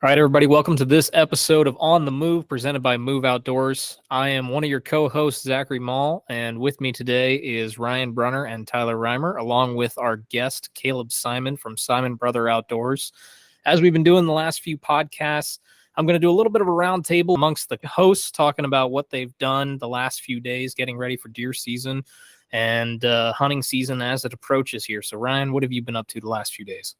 All right, everybody, welcome to this episode of On the Move presented by Move Outdoors. I am one of your co-hosts, Zachary Mall, and with me today is Ryan Brunner and Tyler Reimer, along with our guest, Caleb Siman from Siman Brother Outdoors. As we've been doing the last few podcasts, I'm going to do a little bit of a roundtable amongst the hosts, talking about what they've done the last few days, getting ready for deer season and hunting season as it approaches here. So, Ryan, what have you been up to the last few days?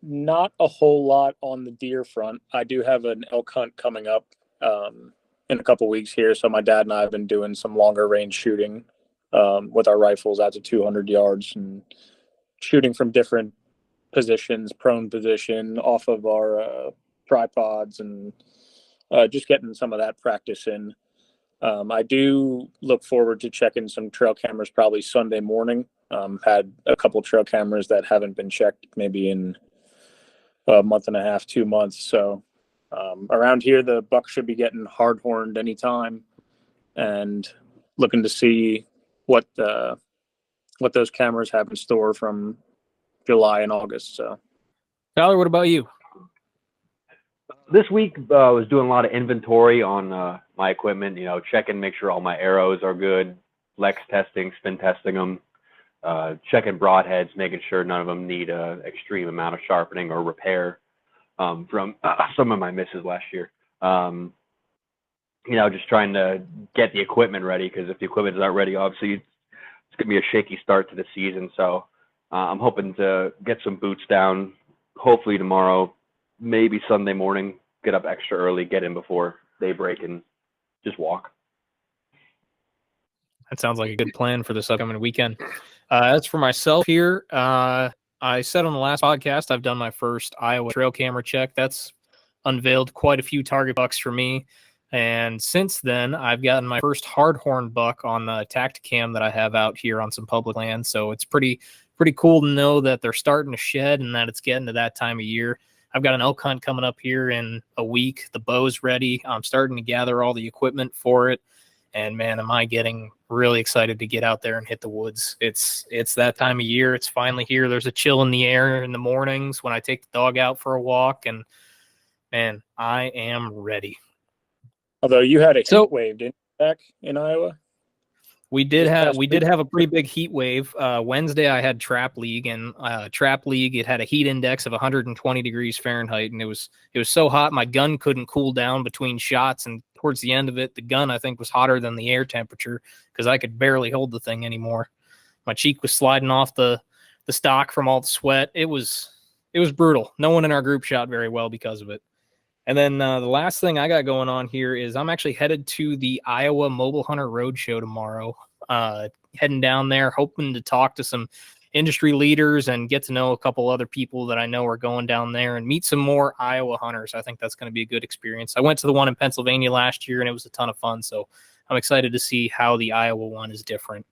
Not a whole lot on the deer front. I do have an elk hunt coming up in a couple weeks here. So my dad and I have been doing some longer range shooting with our rifles out to 200 yards and shooting from different positions, prone position, off of our tripods, and just getting some of that practice in. I do look forward to checking some trail cameras probably Sunday morning. Had a couple trail cameras that haven't been checked maybe in a month and a half, 2 months. So around here, the buck should be getting hard horned anytime, and looking to see what those cameras have in store from July and August. So, Tyler, what about you? This week was doing a lot of inventory on my equipment, checking, make sure all my arrows are good, flex testing, spin testing them, checking broadheads, making sure none of them need an extreme amount of sharpening or repair from some of my misses last year. Just trying to get the equipment ready, because if the equipment's not ready, obviously it's going to be a shaky start to the season. So I'm hoping to get some boots down, hopefully tomorrow, maybe Sunday morning, get up extra early, get in before daybreak, and just walk. That sounds like a good plan for this upcoming weekend. As for myself here, I said on the last podcast, I've done my first Iowa trail camera check. That's unveiled quite a few target bucks for me. And since then, I've gotten my first hardhorn buck on the Tacticam that I have out here on some public land. So it's pretty cool to know that they're starting to shed and that it's getting to that time of year. I've got an elk hunt coming up here in a week. The bow's ready. I'm starting to gather all the equipment for it. And man, am I getting really excited to get out there and hit the woods. It's that time of year. It's finally here. There's a chill in the air in the mornings when I take the dog out for a walk, and man, I am ready. Although you had a heat wave, didn't you, back in Iowa? We did have a pretty big heat wave. Wednesday I had Trap League, and Trap League, it had a heat index of 120 degrees Fahrenheit, and it was so hot my gun couldn't cool down between shots, and towards the end of it, the gun I think was hotter than the air temperature because I could barely hold the thing anymore. My cheek was sliding off the stock from all the sweat. It was brutal. No one in our group shot very well because of it. And then the last thing I got going on here is I'm actually headed to the Iowa Mobile Hunter Roadshow tomorrow. Heading down there, hoping to talk to some industry leaders and get to know a couple other people that I know are going down there and meet some more Iowa hunters. I think that's going to be a good experience. I went to the one in Pennsylvania last year, and it was a ton of fun. So I'm excited to see how the Iowa one is different.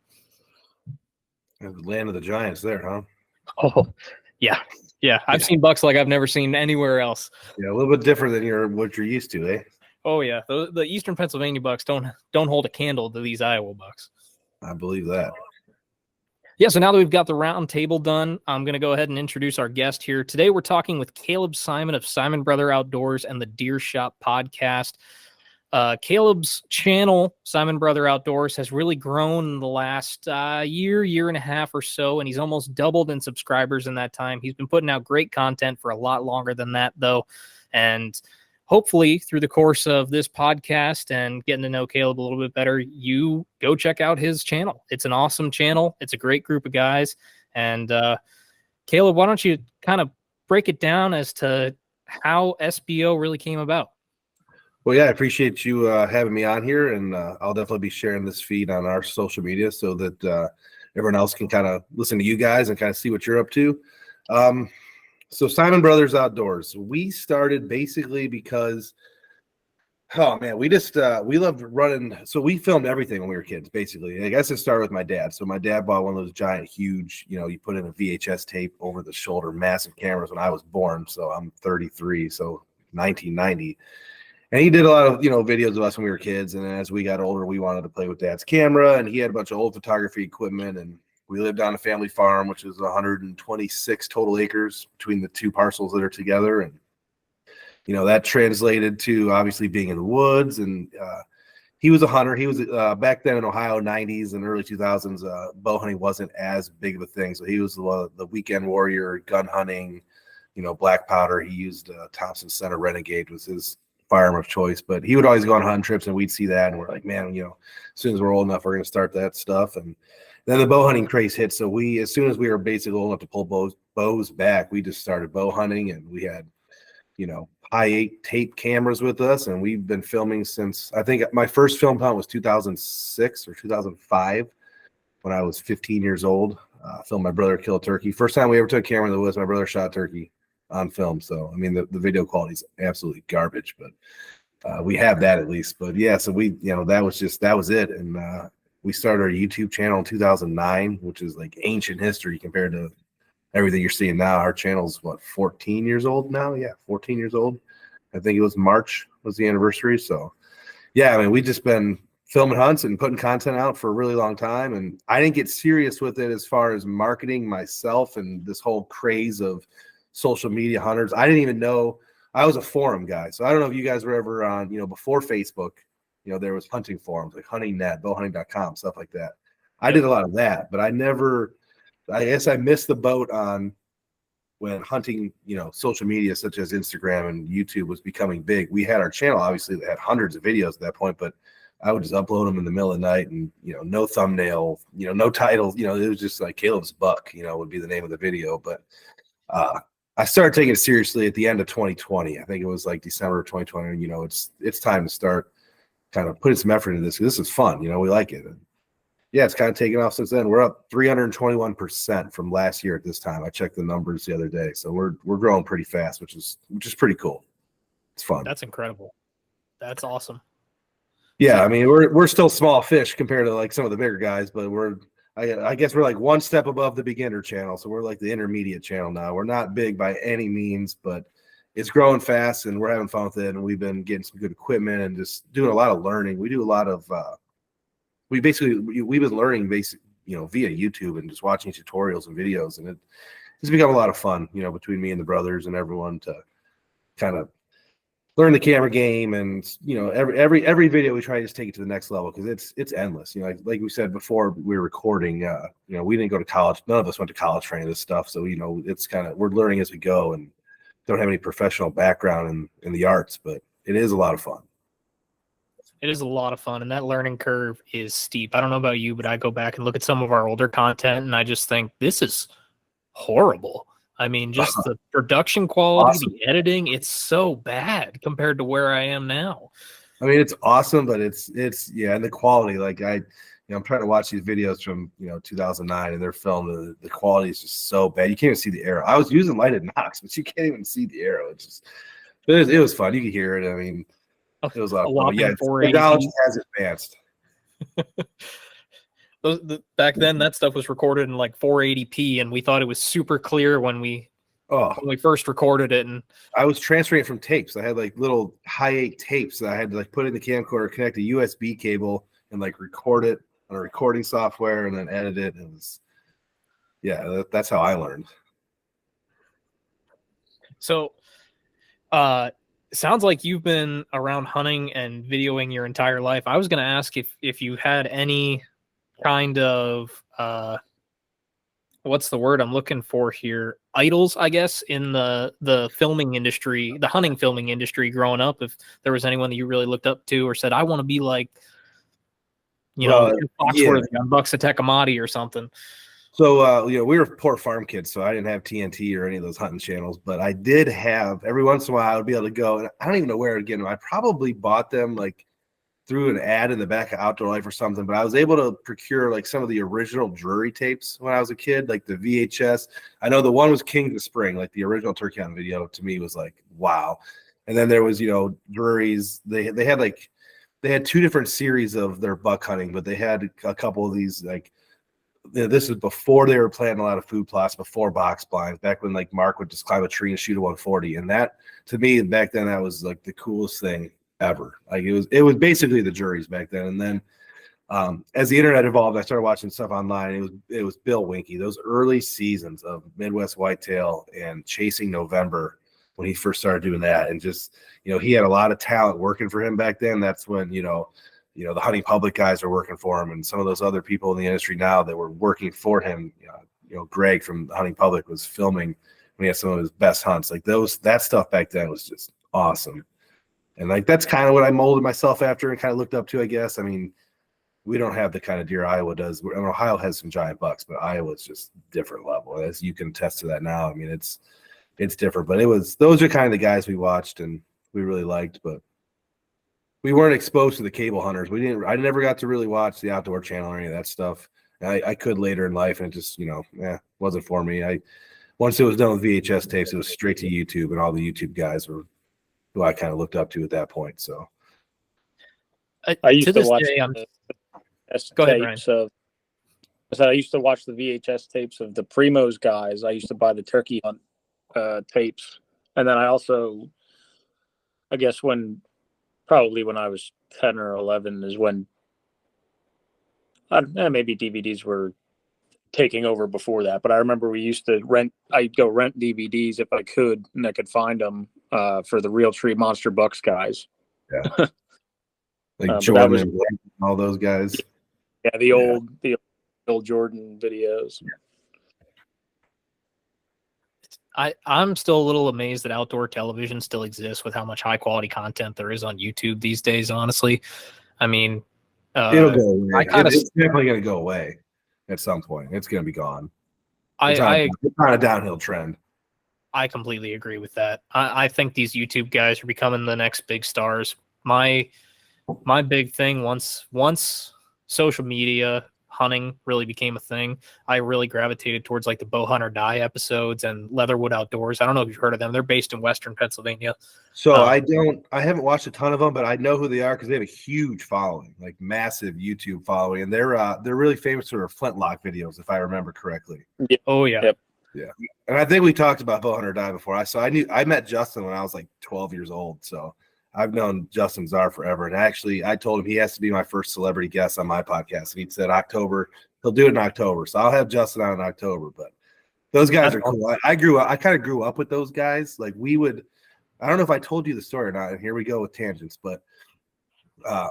The land of the giants there, huh? Oh, yeah. Yeah, I've seen bucks like I've never seen anywhere else. Yeah, a little bit different than what you're used to, eh? Oh yeah, the Eastern Pennsylvania bucks don't hold a candle to these Iowa bucks. I believe that. Yeah, so now that we've got the round table done, I'm going to go ahead and introduce our guest here. Today we're talking with Caleb Siman of Siman Brother Outdoors and the Deer Shop podcast. Caleb's channel, Siman Brother Outdoors, has really grown in the last year and a half or so, and he's almost doubled in subscribers in that time. He's been putting out great content for a lot longer than that, though, and hopefully through the course of this podcast and getting to know Caleb a little bit better, you go check out his channel. It's an awesome channel. It's a great group of guys, and Caleb, why don't you kind of break it down as to how SBO really came about? Well, yeah, I appreciate you having me on here, and I'll definitely be sharing this feed on our social media so that everyone else can kind of listen to you guys and kind of see what you're up to. So Siman Brothers Outdoors, we started basically because, oh man, we loved running. So we filmed everything when we were kids, basically. I guess it started with my dad. So my dad bought one of those giant, huge, you put in a VHS tape over the shoulder, massive cameras when I was born. So I'm 33, so 1990. And he did a lot of, videos of us when we were kids. And as we got older, we wanted to play with dad's camera. And he had a bunch of old photography equipment. And We lived on a family farm, which is 126 total acres between the two parcels that are together. And, that translated to obviously being in the woods. And he was a hunter. He was back then in Ohio, 90s and early 2000s, bow hunting wasn't as big of a thing. So he was the weekend warrior, gun hunting, black powder. He used Thompson Center Renegade was his firearm of choice, but he would always go on hunting trips and we'd see that. And we're like, man, as soon as we're old enough, we're going to start that stuff. And then the bow hunting craze hit. So as soon as we were basically old enough to pull bows back, we just started bow hunting, and we had, high 8 tape cameras with us. And we've been filming since, I think my first film hunt was 2006 or 2005 when I was 15 years old. Filmed my brother kill a turkey. First time we ever took a camera in the woods, my brother shot a turkey on film. So, I mean, the video quality is absolutely garbage, but we have that at least. But yeah, so we, that was it. And we started our YouTube channel in 2009, which is like ancient history compared to everything you're seeing now. Our channel's 14 years old now? Yeah, 14 years old. I think it was March was the anniversary. So yeah, I mean, we've just been filming hunts and putting content out for a really long time. And I didn't get serious with it as far as marketing myself and this whole craze of social media hunters. I didn't even know. I was a forum guy. So I don't know if you guys were ever on, before Facebook, there was hunting forums like HuntingNet, bowhunting.com, stuff like that. I did a lot of that, but I guess I missed the boat on when hunting, social media such as Instagram and YouTube was becoming big. We had our channel, obviously, that had hundreds of videos at that point, but I would just upload them in the middle of the night and, no thumbnail, no title, it was just like Caleb's Buck, would be the name of the video. But I started taking it seriously at the end of 2020. I think it was like December of 2020. It's time to start kind of putting some effort into this. This is fun. We like it. And yeah, it's kind of taken off since then. We're up 321% from last year at this time. I checked the numbers the other day. So we're growing pretty fast, which is pretty cool. It's fun. That's incredible. That's awesome. Yeah, I mean, we're still small fish compared to like some of the bigger guys, but I guess we're like one step above the beginner channel. So we're like the intermediate channel now. We're not big by any means, but it's growing fast and we're having fun with it. And we've been getting some good equipment and just doing a lot of learning. We do a lot of we've been learning via YouTube and just watching tutorials and videos, and it's become a lot of fun, between me and the brothers and everyone to kind of learn the camera game. And every video we try to just take it to the next level because it's endless. Like we said before we were recording, we didn't go to college. None of us went to college for any of this stuff, so it's kind of, we're learning as we go and don't have any professional background in the arts, but it is a lot of fun. It is a lot of fun, and that learning curve is steep. I don't know about you, but I go back and look at some of our older content, and I just think this is horrible. I mean, just the production quality, awesome. The editing, it's so bad compared to where I am now. I mean, it's awesome, but it's and the quality, like I'm trying to watch these videos from 2009, and they're filmed. The quality is just so bad. You can't even see the arrow. I was using lighted knocks, but you can't even see the arrow. It was fun. You could hear it. I mean, it was a lot of fun. Yeah, technology has advanced. Back then, that stuff was recorded in like 480p, and we thought it was super clear when we first recorded it. And I was transferring it from tapes. I had like little high 8 tapes that I had to like put in the camcorder, connect a USB cable, and like record it on a recording software, and then edit it. And that's how I learned. So, sounds like you've been around hunting and videoing your entire life. I was going to ask if you had any kind of what's the word I'm looking for here? Idols, I guess, in the filming industry, the hunting filming industry growing up. If there was anyone that you really looked up to or said, I want to be like, Foxworthy on Bucks of Tecumseh or something. So, we were poor farm kids, so I didn't have TNT or any of those hunting channels, but I did have, every once in a while, I would be able to go, and I don't even know where to get them. I probably bought them like through an ad in the back of Outdoor Life or something, but I was able to procure like some of the original Drury tapes when I was a kid, like the VHS. I know the one was King of the Spring, like the original turkey hunt video to me was like, wow. And then there was, Drury's, they had 2 different series of their buck hunting, but they had a couple of these, like, this is before they were planting a lot of food plots, before box blinds, back when like Mark would just climb a tree and shoot a 140. And that, to me, back then, that was like the coolest thing ever. Like it was basically the juries back then. And then As the internet evolved, I started watching stuff online. It was Bill Winke. Those early seasons of Midwest Whitetail and Chasing November when he first started doing that, and just he had a lot of talent working for him back then. That's when the Hunting Public guys are working for him, and some of those other people in the industry now that were working for him. Greg from the Hunting Public was filming when he had some of his best hunts. Like that stuff back then was just awesome, and like that's kind of what I molded myself after and kind of looked up to, I guess. I mean, we don't have the kind of deer Iowa does. I mean, Ohio has some giant bucks, but Iowa's just different level. As you can attest to that now. I mean, it's different, but those are kind of the guys we watched and we really liked, but we weren't exposed to the cable hunters. I never got to really watch the Outdoor Channel or any of that stuff. I could later in life, and it just, wasn't for me. Once it was done with VHS tapes, it was straight to YouTube, and all the YouTube guys were who I kind of looked up to at that point. So I used to watch Go ahead, Ryan. I used to watch the VHS tapes of the Primos guys. I used to buy the turkey hunt tapes. And then I also, I guess probably when I was 10 or 11 is when maybe DVDs were taking over before that. But I remember we used to I'd go rent DVDs if I could, and I could find them for the Real Tree Monster Bucks guys. Yeah. Like Jordan and all those guys. Yeah, the old Jordan videos. I'm still a little amazed that outdoor television still exists with how much high quality content there is on YouTube these days. Honestly, I mean, it'll go away. It's definitely going to go away at some point. It's going to be gone. It's not a downhill trend. I completely agree with that. I think these YouTube guys are becoming the next big stars. My big thing once social media hunting really became a thing, I really gravitated towards like the Bow Hunter Die episodes and Leatherwood Outdoors. I don't know if you've heard of them. They're based in Western Pennsylvania. So I haven't watched a ton of them, but I know who they are because they have a huge following, like massive YouTube following, and they're really famous for their flintlock videos, if I remember correctly. Yeah. Oh yeah. Yep. Yeah. And I think we talked about Bow Hunter Die before. I met Justin when I was like 12 years old, so I've known Justin Czar forever. And actually, I told him he has to be my first celebrity guest on my podcast. And he said October. He'll do it in October. So I'll have Justin on in October. But those guys are cool. I kind of grew up with those guys. Like I don't know if I told you the story or not. And here we go with tangents. But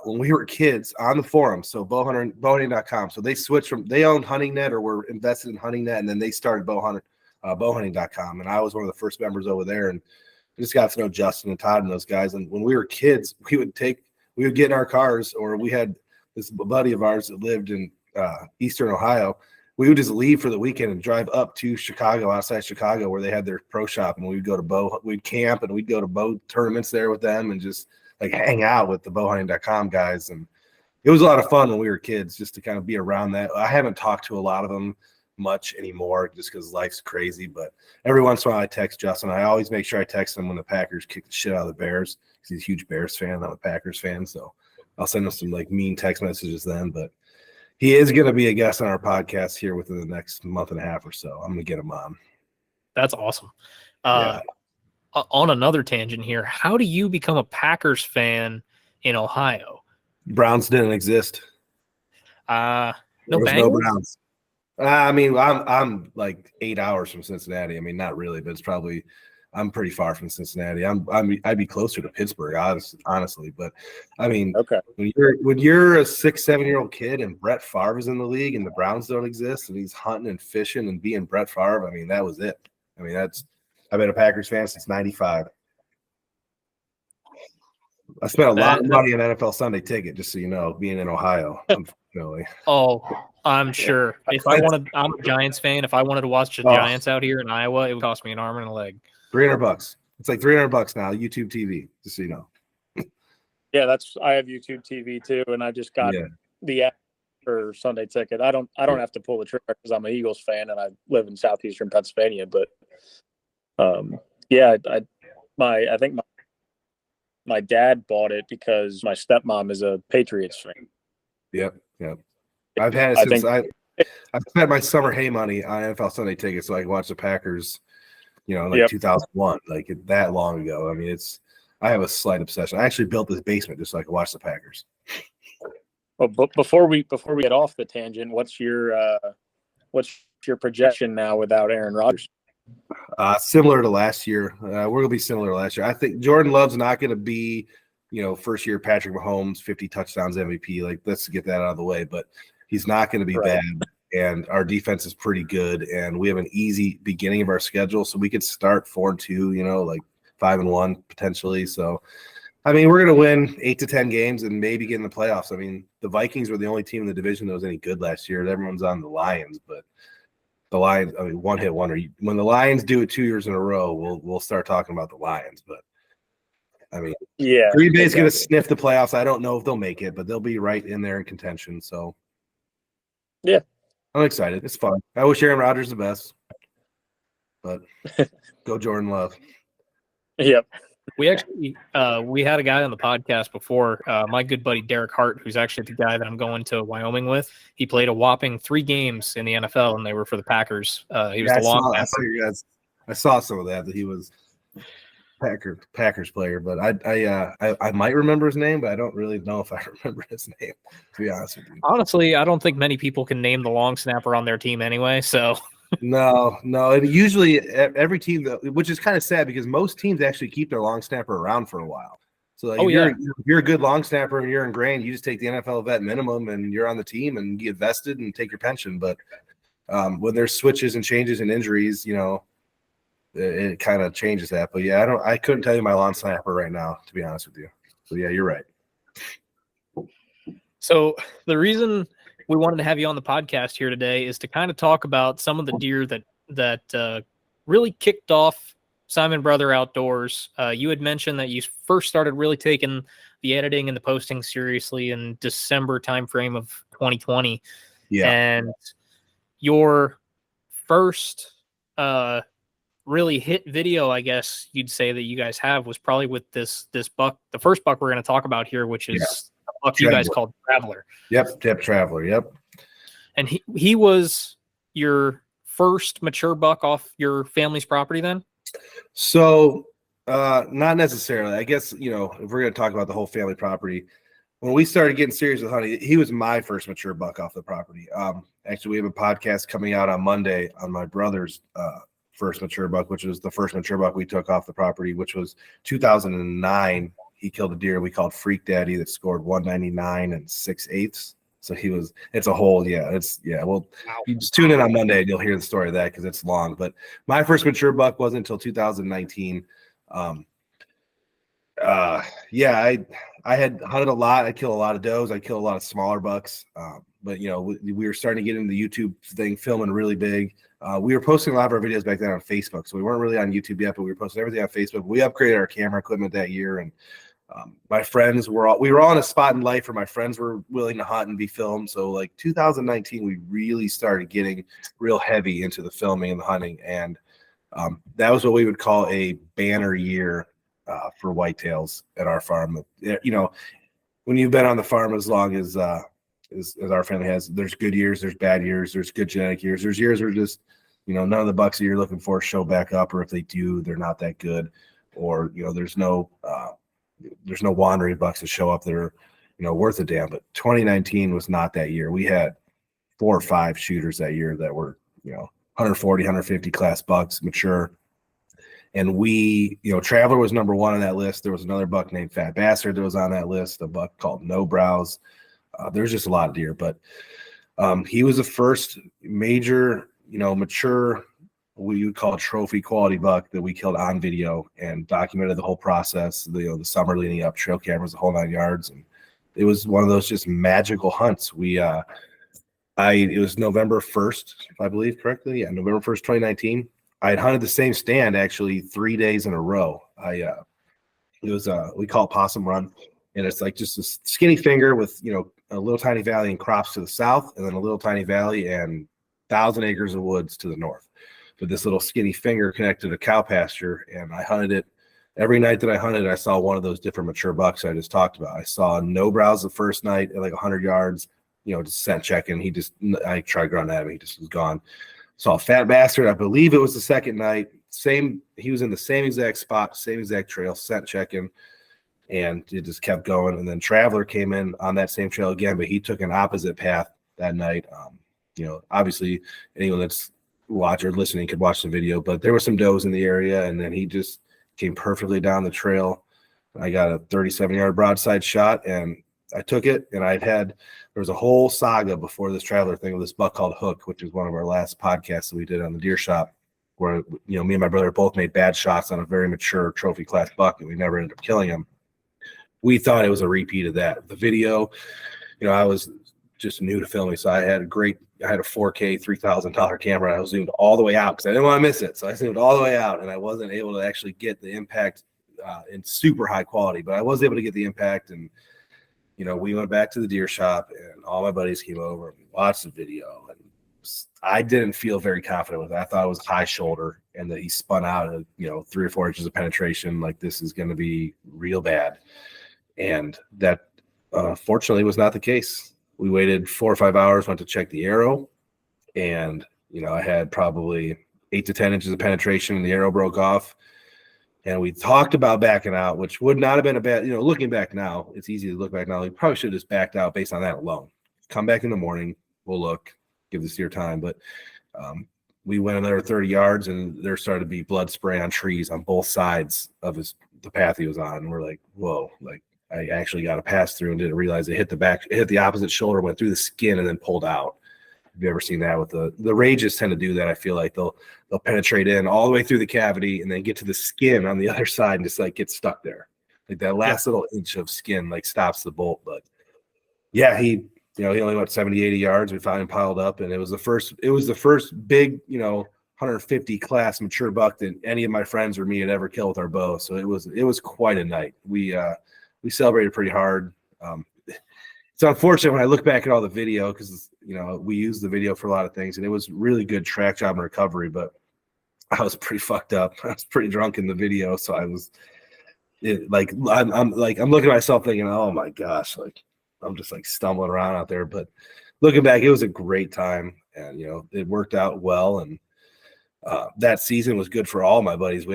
when we were kids on the forum, so bowhunting.com. So they switched they owned HuntingNet or were invested in HuntingNet. And then they started bowhunting.com. And I was one of the first members over there. And just got to know Justin and Todd and those guys. And when we were kids, we would get in our cars, or we had this buddy of ours that lived in Eastern Ohio. We would just leave for the weekend and drive up to Chicago, outside Chicago, where they had their pro shop. And we'd we'd camp and we'd go to bow tournaments there with them and just like hang out with the bowhunting.com guys. And it was a lot of fun when we were kids just to kind of be around that. I haven't talked to a lot of them much anymore just because life's crazy, but every once in a while I text Justin. I always make sure I text him when the Packers kick the shit out of the Bears because he's a huge Bears fan, not a Packers fan, so I'll send him some like mean text messages then. But he is going to be a guest on our podcast here within the next month and a half or so. I'm going to get him on. That's awesome. Yeah. On another tangent here, how do you become a Packers fan in Ohio? Browns didn't exist. No Bengals? No Browns. I mean, I'm like 8 hours from Cincinnati. I mean, not really, but I'm pretty far from Cincinnati. I'd be closer to Pittsburgh, honestly. But I mean, okay, when you're a 6-7-year-old kid and Brett Favre is in the league and the Browns don't exist and he's hunting and fishing and being Brett Favre, I mean, that was it. I mean, I've been a Packers fan since '95. I spent a lot of money on NFL Sunday ticket, just so you know, being in Ohio. Unfortunately. Oh, I'm sure. I'm a Giants fan. If I wanted to watch the Giants out here in Iowa, it would cost me an arm and a leg. $300. It's like $300 now. YouTube TV, just so you know. Yeah, I have YouTube TV too, and I just got the app for Sunday ticket. I don't have to pull the trigger because I'm an Eagles fan and I live in southeastern Pennsylvania. But I think my dad bought it because my stepmom is a Patriots fan. Yep. I've had it since I spent my summer hay money on NFL Sunday tickets so I could watch the Packers, 2001, like that long ago. I mean, I have a slight obsession. I actually built this basement just so I could watch the Packers. Well, but before we get off the tangent, what's your projection now without Aaron Rodgers? Similar to last year. We're going to be similar to last year. I think Jordan Love's not going to be, first year Patrick Mahomes, 50 touchdowns MVP. Like, let's get that out of the way. But he's not going to be bad. And our defense is pretty good. And we have an easy beginning of our schedule. So we could start 4-2, like 5-1 potentially. So, I mean, we're going to win 8 to 10 games and maybe get in the playoffs. I mean, the Vikings were the only team in the division that was any good last year. Everyone's on the Lions, but the Lions, I mean, one-hit wonder. When the Lions do it 2 years in a row, we'll start talking about the Lions. But, I mean, yeah, Green Bay's going to sniff the playoffs. I don't know if they'll make it, but they'll be right in there in contention. So, yeah, I'm excited. It's fun. I wish Aaron Rodgers the best, but go Jordan Love. Yep. We actually we had a guy on the podcast before, my good buddy Derek Hart, who's actually the guy that I'm going to Wyoming with. He played a whopping 3 games in the NFL, and they were for the Packers. He was the long. I saw some of that he was Packers player, but I might remember his name, but I don't really know if I remember his name, to be honest with you. Honestly, I don't think many people can name the long snapper on their team anyway. So no. And usually every team, which is kind of sad because most teams actually keep their long snapper around for a while. So like, if you're a good long snapper and you're ingrained, you just take the NFL vet minimum and you're on the team and get vested and take your pension. But when there's switches and changes and injuries, it kind of changes that. But yeah, I couldn't tell you my long snapper right now, to be honest with you. So yeah, you're right. So the reason we wanted to have you on the podcast here today is to kind of talk about some of the deer that really kicked off Simon Brother Outdoors. You had mentioned that you first started really taking the editing and the posting seriously in December timeframe of 2020. Yeah. And your first really hit video, I guess you'd say, that you guys have was probably with this buck, the first buck we're going to talk about here, which is a buck Traveler. You guys called Traveler. Yep, Traveler, yep. And he was your first mature buck off your family's property then? So not necessarily. I guess, if we're going to talk about the whole family property, when we started getting serious with hunting, he was my first mature buck off the property. Actually, we have a podcast coming out on Monday on my brother's first mature buck, which was the first mature buck we took off the property, which was 2009. He killed a deer we called Freak Daddy that scored 199 and 6/8. So it's a whole, well, you just tune in on Monday and you'll hear the story of that because it's long. But my first mature buck wasn't until 2019. I had hunted a lot. I killed a lot of does. I killed a lot of smaller bucks. But we were starting to get into the YouTube thing, filming really big. We were posting a lot of our videos back then on Facebook, so we weren't really on YouTube yet, but we were posting everything on Facebook. We upgraded our camera equipment that year, and my friends we were all in a spot in life where my friends were willing to hunt and be filmed. So like 2019, we really started getting real heavy into the filming and the hunting, and that was what we would call a banner year for whitetails at our farm. When you've been on the farm as long as our family has, there's good years, there's bad years, there's good genetic years, there's years where just none of the bucks that you're looking for show back up, or if they do, they're not that good, or there's no wandering bucks that show up that are worth a damn. But 2019 was not that year. We had 4 or 5 shooters that year that were 140, 150 class bucks, mature. And Traveler was number 1 on that list. There was another buck named Fat Bastard that was on that list, a buck called No Brows. There's just a lot of deer, but he was the first major, mature, what you would call a trophy quality buck that we killed on video and documented the whole process, the summer leading up, trail cameras, the whole 9 yards. And it was one of those just magical hunts. It was November 1st, if I believe correctly. Yeah, November 1st, 2019. I had hunted the same stand actually 3 days in a row. We call it Possum Run. And it's like just a skinny finger with, a little tiny valley and crops to the south, and then a little tiny valley and 1,000 acres of woods to the north. But this little skinny finger connected to cow pasture, and I hunted it. Every night that I hunted, I saw one of those different mature bucks I just talked about. I saw No Brows the first night at like 100 yards, just scent checking. I tried grunting at him. He just was gone. Saw a Fat Bastard. I believe it was the second night. He was in the same exact spot, same exact trail, scent checking. and it just kept going. And then Traveler came in on that same trail again, but he took an opposite path that night. Obviously anyone that's watching or listening could watch the video, but there were some does in the area, and then he just came perfectly down the trail. I got a 37-yard broadside shot, and I took it. And there was a whole saga before this Traveler thing with this buck called Hook, which is one of our last podcasts that we did on the deer shop, where me and my brother both made bad shots on a very mature trophy class buck, and we never ended up killing him. We thought it was a repeat of that. The video, I was just new to filming, so I had a 4K $3,000 camera. I was zoomed all the way out because I didn't want to miss it. So I zoomed all the way out, and I wasn't able to actually get the impact in super high quality, but I was able to get the impact. And we went back to the deer shop, and all my buddies came over and watched the video. And I didn't feel very confident with it. I thought it was high shoulder, and that he spun out at 3 or 4 inches of penetration. Like, this is going to be real bad. And that fortunately was not the case. We waited 4 or 5 hours, went to check the arrow, and I had probably 8 to 10 inches of penetration, and the arrow broke off. And we talked about backing out, which would not have been a bad, looking back now, it's easy to look back now. We probably should have just backed out based on that alone. Come back in the morning, we'll look, give this deer time. But we went another 30 yards, and there started to be blood spray on trees on both sides of the path he was on. And we're like, whoa, like, I actually got a pass through and didn't realize it hit the opposite shoulder, went through the skin, and then pulled out. Have you ever seen that with the rages tend to do that? I feel like they'll penetrate in all the way through the cavity and then get to the skin on the other side and just like get stuck there. Like that last little inch of skin like stops the bolt. But yeah, he only went 70, 80 yards. We found him piled up, and it was the first big, 150 class mature buck that any of my friends or me had ever killed with our bow. So it was quite a night. We celebrated pretty hard. It's unfortunate when I look back at all the video, because we used the video for a lot of things, and it was really good track job and recovery, but I was pretty fucked up. I was pretty drunk in the video, so I'm looking at myself thinking, oh my gosh, like I'm just like stumbling around out there. But looking back, it was a great time, and it worked out well. And that season was good for all my buddies.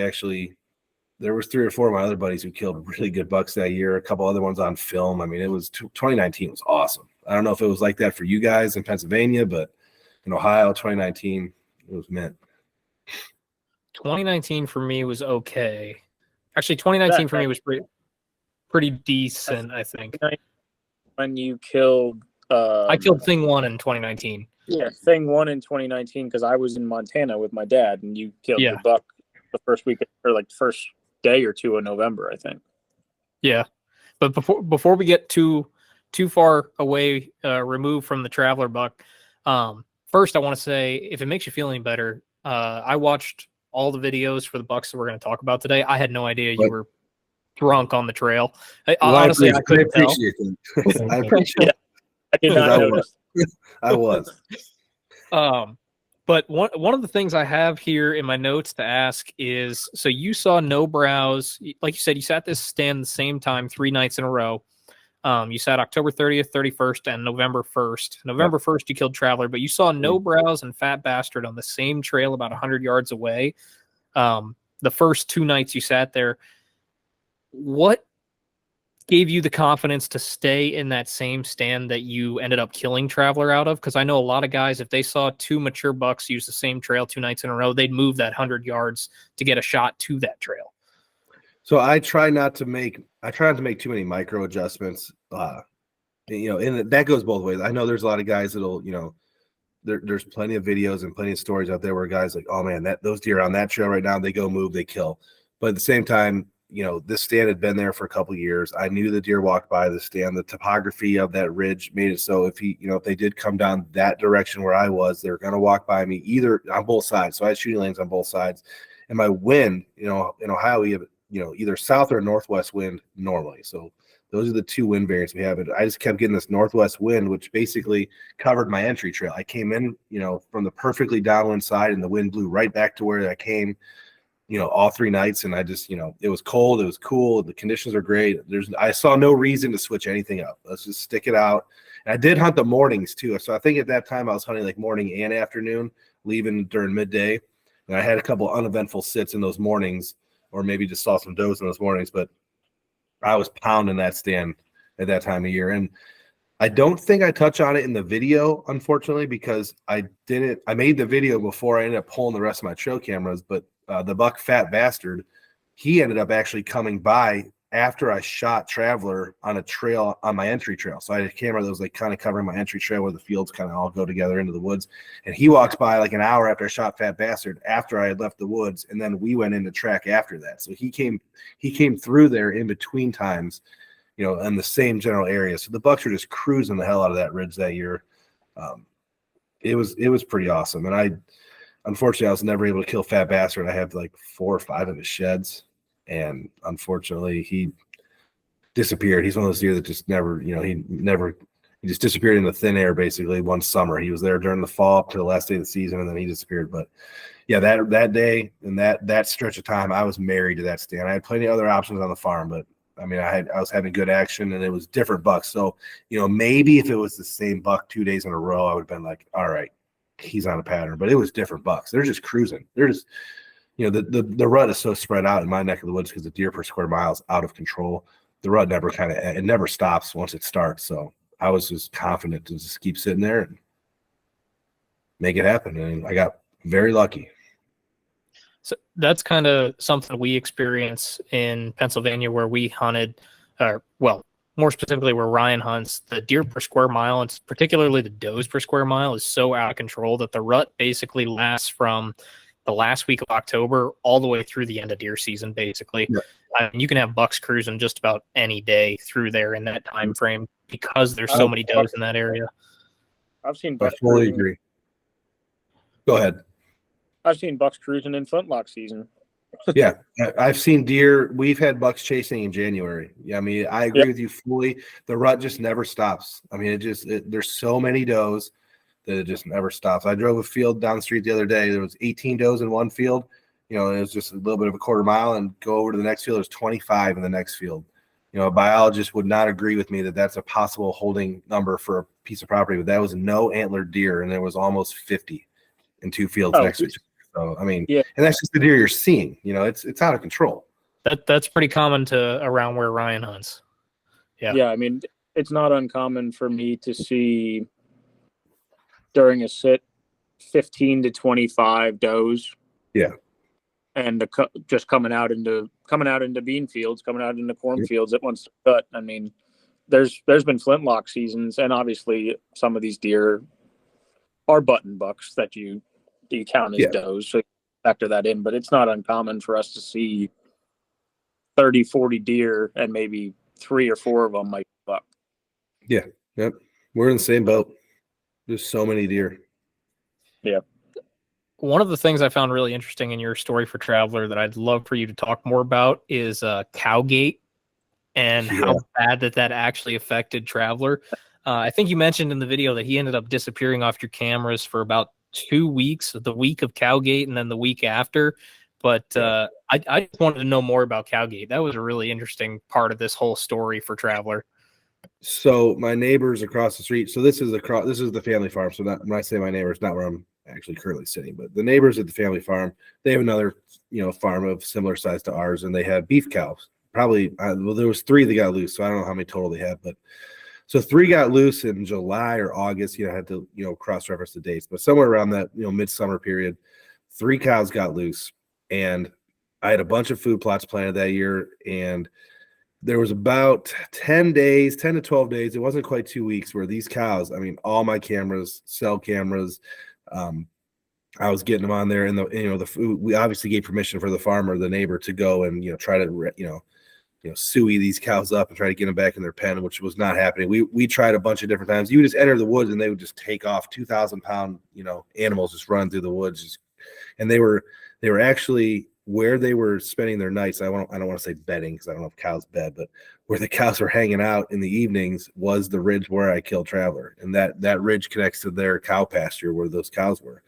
There was 3 or 4 of my other buddies who killed really good bucks that year. A couple other ones on film. I mean, 2019 was awesome. I don't know if it was like that for you guys in Pennsylvania, but in Ohio, 2019, it was mint. 2019 for me was okay. Actually, 2019 for me was pretty decent, I think. When you killed... I killed Thing 1 in 2019. Yeah, Thing 1 in 2019, because I was in Montana with my dad, and you killed the buck the first week, or like first day or 2 of November, I think. Yeah, but before we get too far away, removed from the Traveler buck, first I want to say, if it makes you feel any better, I watched all the videos for the bucks that we're going to talk about today. I had no idea you were drunk on the trail. Honestly, I couldn't tell. I appreciate it. I did not notice. I was. But one of the things I have here in my notes to ask is, so you saw no browse. Like you said, you sat this stand the same time 3 nights in a row. You sat October 30th, 31st, and November 1st. November 1st, you killed Traveler, but you saw no browse and Fat Bastard on the same trail about 100 yards away. The first 2 nights you sat there. What gave you the confidence to stay in that same stand that you ended up killing Traveler out of? Because I know a lot of guys, if they saw 2 mature bucks use the same trail 2 nights in a row, they'd move that 100 yards to get a shot to that trail. So I try not to make too many micro adjustments. And that goes both ways. I know there's a lot of guys that'll, there's plenty of videos and plenty of stories out there where guys like, oh man, those deer on that trail right now, they go move, they kill. But at the same time, this stand had been there for a couple of years. I knew the deer walked by the stand. The topography of that ridge made it so if they did come down that direction where I was, they were going to walk by me either on both sides. So I had shooting lanes on both sides. And my wind, in Ohio, we have, either south or northwest wind normally. So those are the 2 wind variants we have. I just kept getting this northwest wind, which basically covered my entry trail. I came in, from the perfectly downwind side, and the wind blew right back to where I came. All 3 nights, and I just, it was cold, it was cool, the conditions are great. I saw no reason to switch anything up. Let's just stick it out. And I did hunt the mornings too. So I think at that time I was hunting like morning and afternoon, leaving during midday. And I had a couple uneventful sits in those mornings, or maybe just saw some does in those mornings. But I was pounding that stand at that time of year. And I don't think I touch on it in the video, unfortunately, because I made the video before I ended up pulling the rest of my trail cameras, but the buck Fat Bastard, he ended up actually coming by after I shot Traveler on a trail on my entry trail. So I had a camera that was like kind of covering my entry trail where the fields kind of all go together into the woods. And he walked by like an hour after I shot Fat Bastard after I had left the woods. And then we went into track after that. So he came through there in between times, you know, in the same general area. So the bucks were just cruising the hell out of that ridge that year. It was pretty awesome. And unfortunately I was never able to kill Fat Bastard. I had like 4 or 5 of his sheds. And unfortunately, he disappeared. He's one of those deer that just never, you know, he just disappeared into thin air basically one summer. He was there during the fall up to the last day of the season, and then he disappeared. But yeah, that day and that stretch of time, I was married to that stand. I had plenty of other options on the farm, but I mean, I was having good action, and it was different bucks. So, you know, maybe if it was the same buck 2 days in a row, I would have been like, all right, he's on a pattern. But it was different bucks. They're just cruising. They're just, you know, the rut is so spread out in my neck of the woods because the deer per square mile is out of control. The rut it never stops once it starts. So I was just confident to just keep sitting there and make it happen. And I got very lucky. So that's kind of something we experience in Pennsylvania where we hunted, more specifically where Ryan hunts. The deer per square mile, and particularly the does per square mile, is so out of control that the rut basically lasts from the last week of October all the way through the end of deer season, basically. Yeah. You can have bucks cruising just about any day through there in that time frame because there's so many does in that area. I've seen bucks. I fully agree. Go ahead. I've seen bucks cruising in flintlock season. Yeah, I've seen deer. We've had bucks chasing in January. Yeah, I mean, I agree with you fully. The rut just never stops. I mean, there's so many does that it just never stops. I drove a field down the street the other day. There was 18 does in one field. You know, it was just a little bit of a quarter mile, and go over to the next field. There's 25 in the next field. You know, a biologist would not agree with me that that's a possible holding number for a piece of property, but that was no antlered deer, and there was almost 50 in 2 fields next to each other. So, I mean, and that's just the deer you're seeing. You know, it's out of control. That's pretty common to around where Ryan hunts. Yeah, I mean, it's not uncommon for me to see during a sit 15 to 25 does. Yeah. And just coming out into bean fields, coming out into corn fields that wants to cut. I mean, there's been flintlock seasons, and obviously some of these deer are button bucks that you count as does, so you factor that in. But it's not uncommon for us to see 30, 40 deer, and maybe 3 or 4 of them might be buck. Yeah. Yep. We're in the same boat. There's so many deer. Yeah. One of the things I found really interesting in your story for Traveler that I'd love for you to talk more about is Cowgate and how bad that actually affected Traveler. I think you mentioned in the video that he ended up disappearing off your cameras for about 2 weeks, the week of Cowgate and then the week after. But I just wanted to know more about Cowgate. That was a really interesting part of this whole story for Traveler. So my neighbors across the street. So this is the family farm. So when I say my neighbors, not where I'm actually currently sitting, but the neighbors at the family farm, they have another, farm of similar size to ours, and they have beef cows. Probably, there was 3 that got loose, so I don't know how many total they had, but so 3 got loose in July or August. I had to, cross-reference the dates, but somewhere around that, midsummer period, 3 cows got loose, and I had a bunch of food plots planted that year, and there was about 10 to 12 days. It wasn't quite 2 weeks where these cows, I mean, all my cameras, cell cameras, I was getting them on there, and the food. We obviously gave permission for the farmer, the neighbor, to go and try to suey these cows up and try to get them back in their pen, which was not happening. We tried a bunch of different times. You would just enter the woods and they would just take off 2,000-pound animals just run through the woods, and they were actually where they were spending their nights. I don't want to say bedding because I don't know if cows bed, but where the cows were hanging out in the evenings was the ridge where I killed Traveler, and that ridge connects to their cow pasture where those cows were.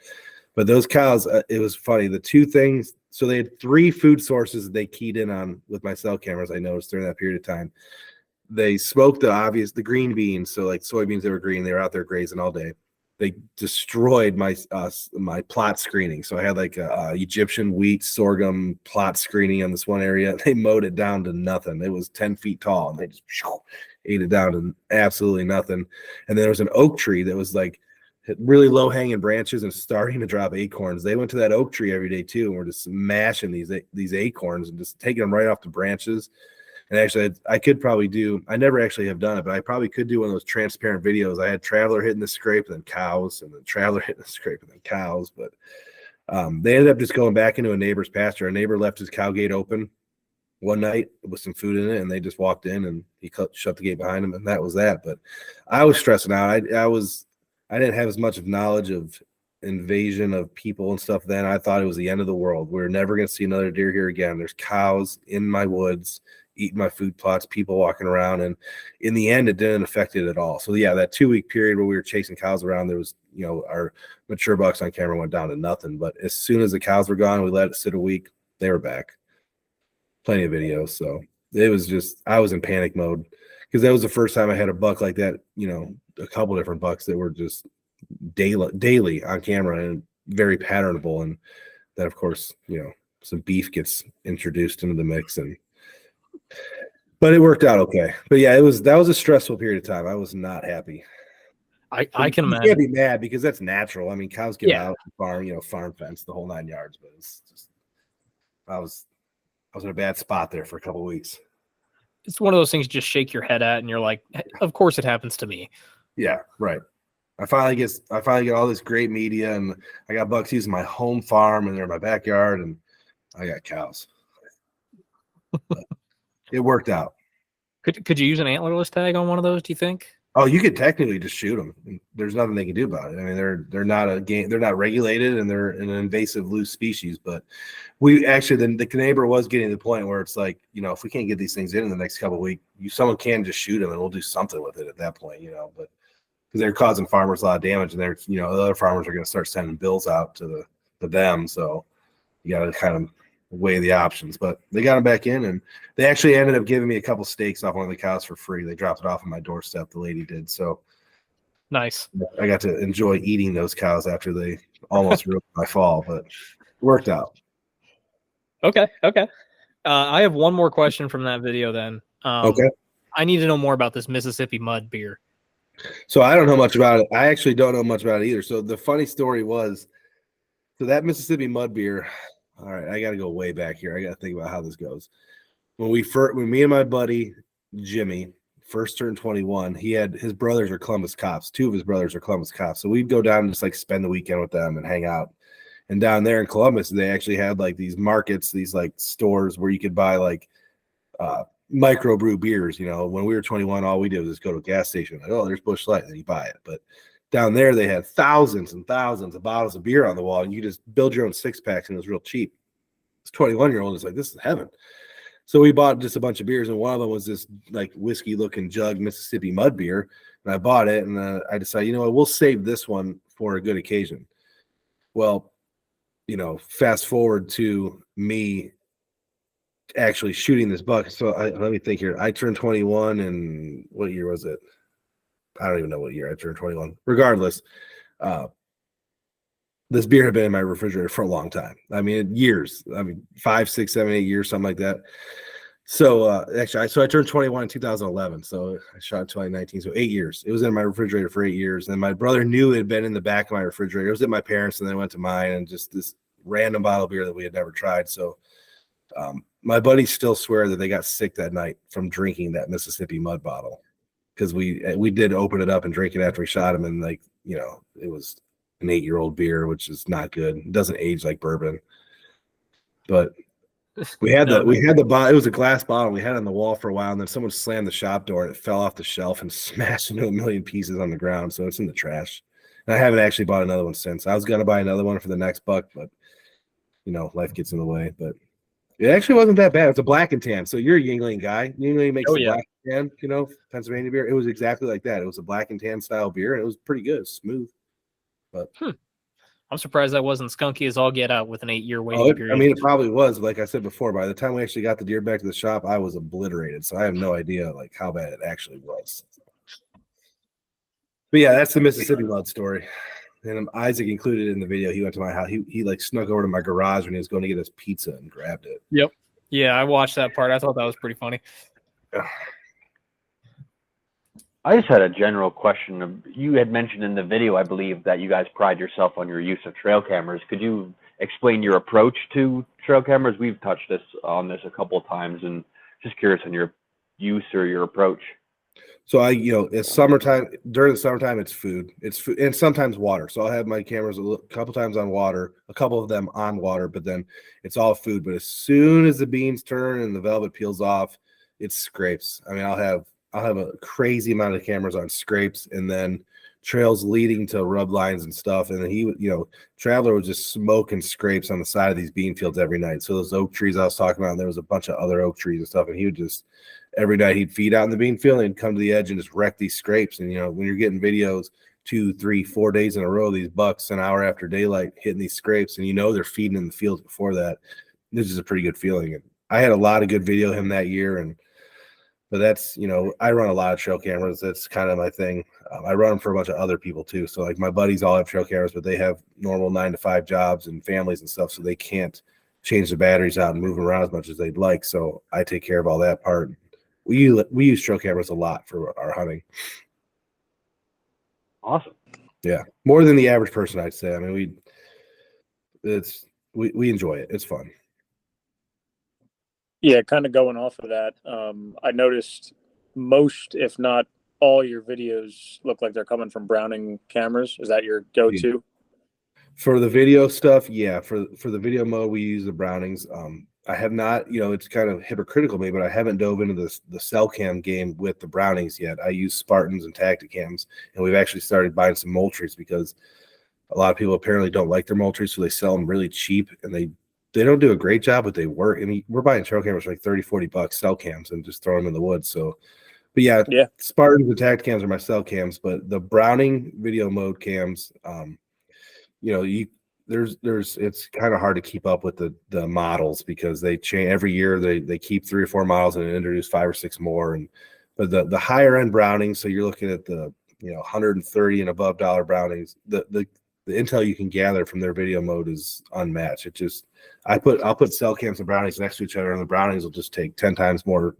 But those cows, it was funny. The 2 things, so they had 3 food sources that they keyed in on with my cell cameras, I noticed during that period of time. They smoked the green beans. So like soybeans, they were green. They were out there grazing all day. they destroyed my my plot screening. So I had like a Egyptian wheat sorghum plot screening on this one area. They mowed it down to nothing. It was 10 feet tall, and they just ate it down to absolutely nothing. And there was an oak tree that was like really low hanging branches and starting to drop acorns. They went to that oak tree every day too, and we're just smashing these acorns and just taking them right off the branches. And actually, I could probably do, I never actually have done it, but I probably could do one of those transparent videos. I had Traveler hitting the scrape and then cows, and then Traveler hitting the scrape and then cows. But they ended up just going back into a neighbor's pasture. A neighbor left his cow gate open one night with some food in it, and they just walked in, and he shut the gate behind him, and that was that. But I was stressing out. I didn't have as much of knowledge of invasion of people and stuff then. I thought it was the end of the world. We're never going to see another deer here again. There's cows in my woods eating my food plots, people walking around, and in the end it didn't affect it at all. So yeah, that 2-week period where we were chasing cows around, there was, our mature bucks on camera went down to nothing. But as soon as the cows were gone, we let it sit a week, they were back. Plenty of videos. So it was just, I was in panic mode because that was the first time I had a buck like that, a couple different bucks that were just daily on camera and very patternable. And then of course, some beef gets introduced into the mix, but it worked out okay. But yeah, that was a stressful period of time. I was not happy. I can imagine. You can't be mad because that's natural. I mean, cows get out and farm, farm fence, the whole 9 yards. But it's just, I was in a bad spot there for a couple of weeks. It's one of those things you just shake your head at, and you're like, of course it happens to me. Yeah, right. I finally get all this great media, and I got bucks using my home farm, and they're in my backyard, and I got cows. It worked out. Could you use an antlerless tag on one of those, do you think? Oh, you could technically just shoot them. There's nothing they can do about it. I mean, they're not they're not regulated, and they're an invasive loose species. But we actually, the neighbor was getting to the point where it's like, if we can't get these things in the next couple of weeks, someone can just shoot them, and we'll do something with it at that point, But because they're causing farmers a lot of damage, and they're, the other farmers are going to start sending bills out to them. So you got to kind of weigh the options. But they got them back in, and they actually ended up giving me a couple steaks off one of the cows for free. They dropped it off on my doorstep, the lady did. So nice. I got to enjoy eating those cows after they almost ruined my fall, but it worked out. Okay. I have one more question from that video then. Okay. I need to know more about this Mississippi mud beer. So I don't know much about it. I actually don't know much about it either. So the funny story was, so that Mississippi mud beer, all right, I got to go way back here. I got to think about how this goes. When me and my buddy Jimmy first turned 21, his brothers are Columbus cops. 2 of his brothers are Columbus cops. So we'd go down and just like spend the weekend with them and hang out. And down there in Columbus, they actually had like these markets, these like stores where you could buy like microbrew beers. When we were 21, all we did was just go to a gas station. Like, oh, there's Busch Light, and you buy it. But down there, they had thousands and thousands of bottles of beer on the wall, and you just build your own 6-packs, and it was real cheap. This 21-year-old is like, this is heaven. So we bought just a bunch of beers, and one of them was this like whiskey-looking jug Mississippi mud beer, and I bought it, and I decided, what, we'll save this one for a good occasion. Well, fast forward to me actually shooting this buck. So let me think here. I turned 21, and what year was it? I don't even know what year I turned 21. Regardless, this beer had been in my refrigerator for a long time. I mean, years. 5, 6, 7, 8 years, something like that. So actually, I turned 21 in 2011. So I shot in 2019. So 8 years. It was in my refrigerator for 8 years. And my brother knew it had been in the back of my refrigerator. It was at my parents', and then went to mine, and just this random bottle of beer that we had never tried. So my buddies still swear that they got sick that night from drinking that Mississippi mud bottle, because we did open it up and drink it after we shot him, and like, it was an 8-year-old beer, which is not good. It doesn't age like bourbon. But we had the bottle. It was a glass bottle. We had it on the wall for a while, and then someone slammed the shop door, and it fell off the shelf and smashed into a million pieces on the ground. So it's in the trash. And I haven't actually bought another one since. I was gonna buy another one for the next buck, but life gets in the way. But it actually wasn't that bad. It's a black and tan. So you're a Yuengling guy. Yuengling makes black and tan, Pennsylvania beer. It was exactly like that. It was a black and tan style beer, and it was pretty good. It was smooth. But I'm surprised that wasn't skunky as all get out with an 8-year waiting period. I mean, it probably was. Like I said before, by the time we actually got the deer back to the shop, I was obliterated. So I have no idea like how bad it actually was. But yeah, that's the Mississippi mud story. And Isaac included it in the video. He went to my house. He like snuck over to my garage when he was going to get his pizza and grabbed it. Yep. Yeah, I watched that part. I thought that was pretty funny. I just had a general question. You had mentioned in the video, I believe, that you guys pride yourself on your use of trail cameras. Could you explain your approach to trail cameras? We've touched on this a couple of times, and just curious on your use or your approach. So it's summertime. During the summertime, it's food, and sometimes water. So I'll have my cameras a couple times on water, a couple of them on water, but then it's all food. But as soon as the beans turn and the velvet peels off, it's scrapes. I mean, I'll have a crazy amount of cameras on scrapes, and then trails leading to rub lines and stuff. And then Traveler was just smoking scrapes on the side of these bean fields every night. So those oak trees I was talking about, and there was a bunch of other oak trees and stuff, and he would just every night he'd feed out in the bean field and he'd come to the edge and just wreck these scrapes. And when you're getting videos 2, 3, 4 days in a row, these bucks an hour after daylight hitting these scrapes, and they're feeding in the fields before that, this is a pretty good feeling. And I had a lot of good video of him that year, but that's I run a lot of trail cameras. That's kind of my thing. I run them for a bunch of other people too. So like my buddies all have trail cameras, but they have normal 9-to-5 jobs and families and stuff, so they can't change the batteries out and move them around as much as they'd like. So I take care of all that part. We use trail cameras a lot for our hunting. Awesome. Yeah, more than the average person, I'd say. I mean, we enjoy it. It's fun. Yeah, kind of going off of that, I noticed most, if not all, your videos look like they're coming from Browning cameras. Is that your go-to? For the video stuff, yeah. For the video mode, we use the Brownings. I have not, it's kind of hypocritical maybe, but I haven't dove into the cell cam game with the Brownings yet. I use Spartans and Tacticams, and we've actually started buying some Moultries because a lot of people apparently don't like their Moultries, so they sell them really cheap, and they don't do a great job, but they work. I mean, we're buying trail cameras for like $30-$40 cell cams and just throw them in the woods. So, but yeah, Spartans and Tacticams are my cell cams, but the Browning video mode cams, it's kind of hard to keep up with the models because they change every year. They keep 3 or 4 models and introduce 5 or 6 more. But the higher end Brownings, so you're looking at the $130 and above Brownings, the intel you can gather from their video mode is unmatched. I'll put cell cams and Brownings next to each other, and the Brownings will just take 10 times more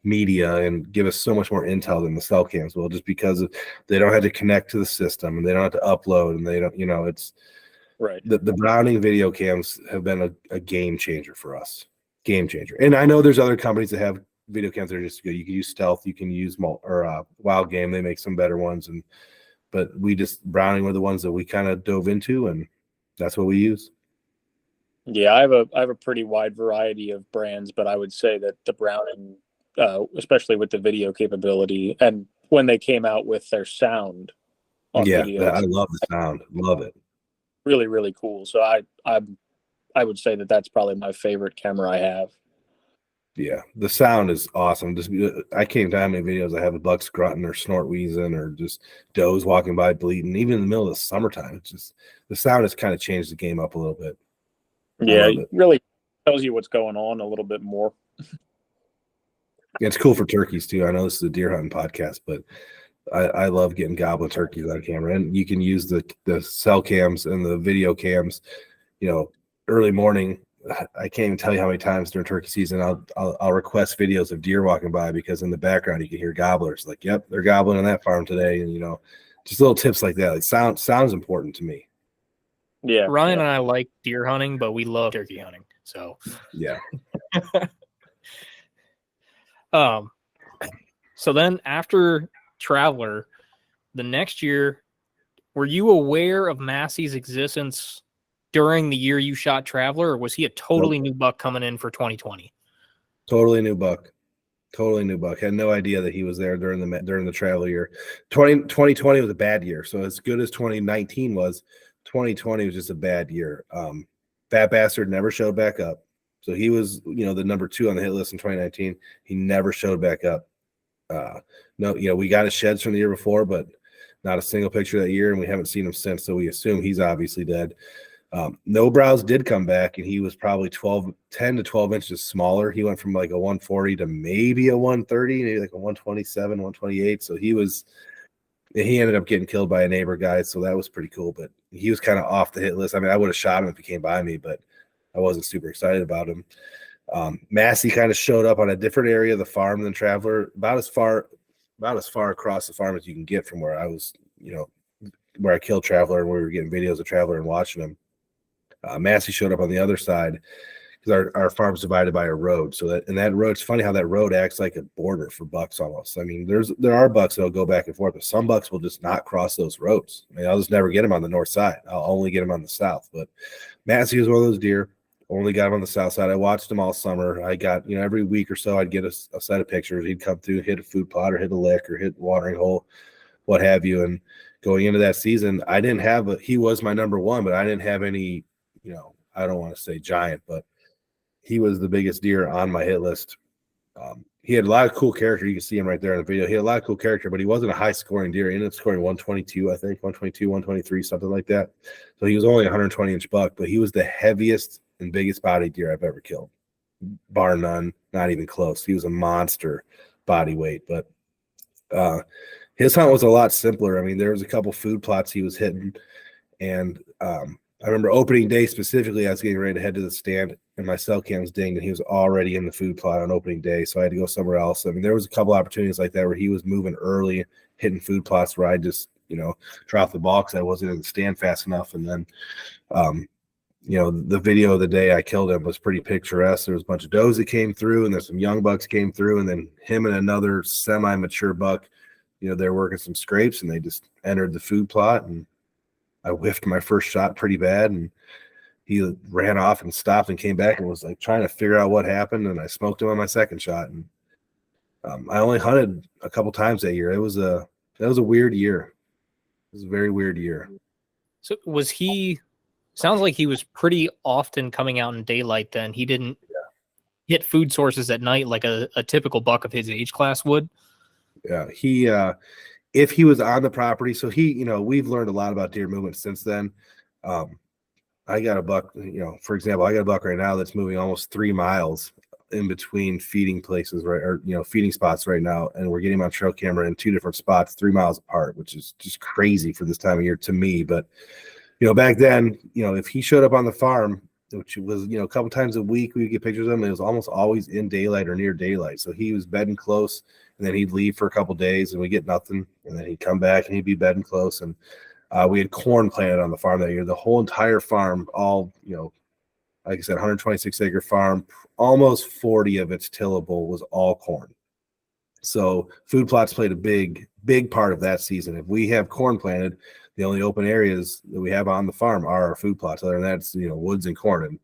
media and give us so much more intel than the cell cams will, just because they don't have to connect to the system and they don't have to upload, and they don't it's right. The Browning video cams have been a game changer for us. Game changer. And I know there's other companies that have video cams that are just good. You can use Stealth, you can use Wild Game. They make some better ones, but Browning were the ones that we kind of dove into, and that's what we use. Yeah, I have a pretty wide variety of brands, but I would say that the Browning, especially with the video capability, and when they came out with their sound on video, I love the sound. Love it. Really, really cool. So I would say that that's probably my favorite camera I have. Yeah, the sound is awesome. I can't tell how many videos I have of bucks grunting or snort wheezing or just does walking by bleating, even in the middle of the summertime. It's just the sound has kind of changed the game up a little bit. Yeah, it really tells you what's going on a little bit more. It's cool for turkeys too. I know this is a deer hunting podcast, but I love getting gobbling turkeys on camera. And you can use the cell cams and the video cams, early morning. I can't even tell you how many times during turkey season I'll request videos of deer walking by, because in the background you can hear gobblers. Like, yep, they're gobbling on that farm today. And just little tips like that. Like sounds important to me. Yeah, Ryan and I like deer hunting, but we love turkey hunting. So yeah. So then after Traveler, the next year, were you aware of Massey's existence during the year you shot Traveler, or was he a totally new buck coming in for 2020? Totally new buck. Had no idea that he was there during the Traveler year. 2020 was a bad year. So as good as 2019 was, 2020 was just a bad year. Fat Bastard never showed back up. So he was, the number 2 on the hit list in 2019. He never showed back up. We got his sheds from the year before, but not a single picture that year, and we haven't seen him since. So we assume he's obviously dead. No Brows did come back, and he was probably 10 to 12 inches smaller. He went from like a 140 to maybe a 130, maybe like a 127, 128. So he was he ended up getting killed by a neighbor guy, so that was pretty cool. But he was kind of off the hit list. I mean, I would have shot him if he came by me, but I wasn't super excited about him. Massey kind of showed up on a different area of the farm than Traveler, about as far across the farm as you can get from where I was, where I killed Traveler, and we were getting videos of Traveler and watching him. Massey showed up on the other side because our farm's divided by a road. So that road, it's funny how that road acts like a border for bucks almost. I mean, there are bucks that'll go back and forth, but some bucks will just not cross those roads. I mean, I'll just never get them on the north side. I'll only get them on the south. But Massey was one of those deer. Only got him on the south side. I watched him all summer. I got, every week or so I'd get a set of pictures. He'd come through, hit a food plot or hit a lick or hit watering hole, what have you. And going into that season, I didn't have he was my number one, but I didn't have any, I don't want to say giant, but he was the biggest deer on my hit list. He had a lot of cool character. You can see him right there in the video. He had a lot of cool character, but he wasn't a high scoring deer. He ended up scoring 122, I think, 122, 123, something like that. So he was only a 120-inch buck, but he was the heaviest and biggest body deer I've ever killed, bar none, not even close. He was a monster body weight, but his hunt was a lot simpler. I mean, there was a couple food plots he was hitting, and I remember opening day specifically, I was getting ready to head to the stand, and my cell cam was dinged, and he was already in the food plot on opening day, so I had to go somewhere else. I mean, there was a couple opportunities like that where he was moving early, hitting food plots where I just, dropped the ball because I wasn't in the stand fast enough. And then, the video of the day I killed him was pretty picturesque. There was a bunch of does that came through, and there's some young bucks came through, and then him and another semi-mature buck, they're working some scrapes, and they just entered the food plot, and I whiffed my first shot pretty bad, and he ran off and stopped and came back and was like trying to figure out what happened, and I smoked him on my second shot. And I only hunted a couple times that year. That was a weird year. It was a very weird year. So sounds like he was pretty often coming out in daylight then. He didn't hit food sources at night like a typical buck of his age class would. Yeah, he if he was on the property, so he, we've learned a lot about deer movement since then. I got a buck, for example, I got a buck right now that's moving almost 3 miles in between feeding places, right, or feeding spots right now, and we're getting him on trail camera in 2 different spots 3 miles apart, which is just crazy for this time of year to me. But back then, if he showed up on the farm, which was a couple times a week, we would get pictures of him. It was almost always in daylight or near daylight, so he was bedding close, and then he'd leave for a couple days, and we get nothing, and then he'd come back and he'd be bedding close. And we had corn planted on the farm that year. The whole entire farm, all like I said, 126-acre farm, almost 40 of its tillable was all corn. So food plots played a big part of that season. If we have corn planted, the only open areas that we have on the farm are our food plots. Other than that, it's woods and corn.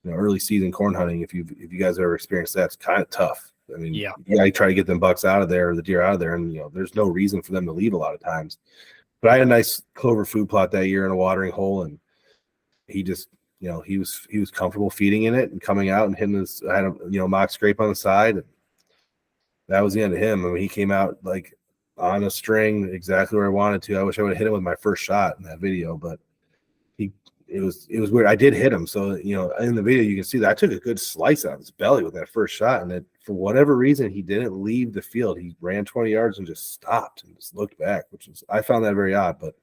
And early season corn hunting, if you guys ever experienced that, it's kind of tough. I mean, yeah, I try to get them bucks out of there, or the deer out of there, and there's no reason for them to leave a lot of times. But I had a nice clover food plot that year in a watering hole, and he just, he was comfortable feeding in it and coming out and hitting his, I had a mock scrape on the side. And that was the end of him. I mean, he came out like on a string exactly where I wanted to. I wish I would have hit him with my first shot in that video, but it was weird. I did hit him. So, in the video, you can see that I took a good slice out of his belly with that first shot. And for whatever reason, he didn't leave the field. He ran 20 yards and just stopped and just looked back, I found that very odd, but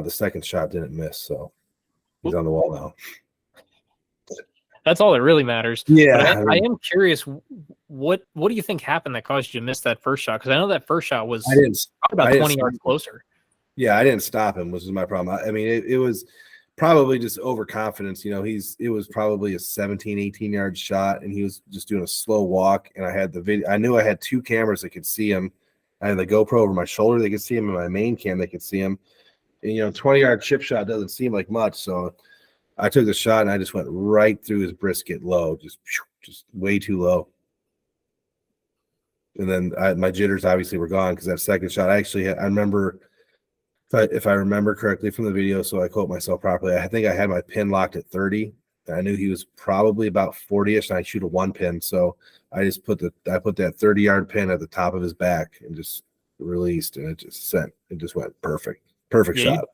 the second shot didn't miss. So he's on the wall now. That's all that really matters. Yeah. But I am curious, what do you think happened that caused you to miss that first shot? Because I know that first shot was about 20 yards closer. Yeah, I didn't stop him, which is my problem. I mean, it was probably just overconfidence. It was probably a 17, 18-yard shot, and he was just doing a slow walk. And I had the video. I knew I had 2 cameras that could see him. I had the GoPro over my shoulder. They could see him, in my main cam, they could see him. And, 20-yard chip shot doesn't seem like much. So I took the shot, and I just went right through his brisket low, just way too low. And then my jitters obviously were gone because that second shot, I remember, if I remember correctly from the video, so I quote myself properly, I think I had my pin locked at 30. I knew he was probably about 40-ish, and I shoot a 1 pin. So I just put that 30-yard pin at the top of his back and just released, and it just went perfect. Perfect shot.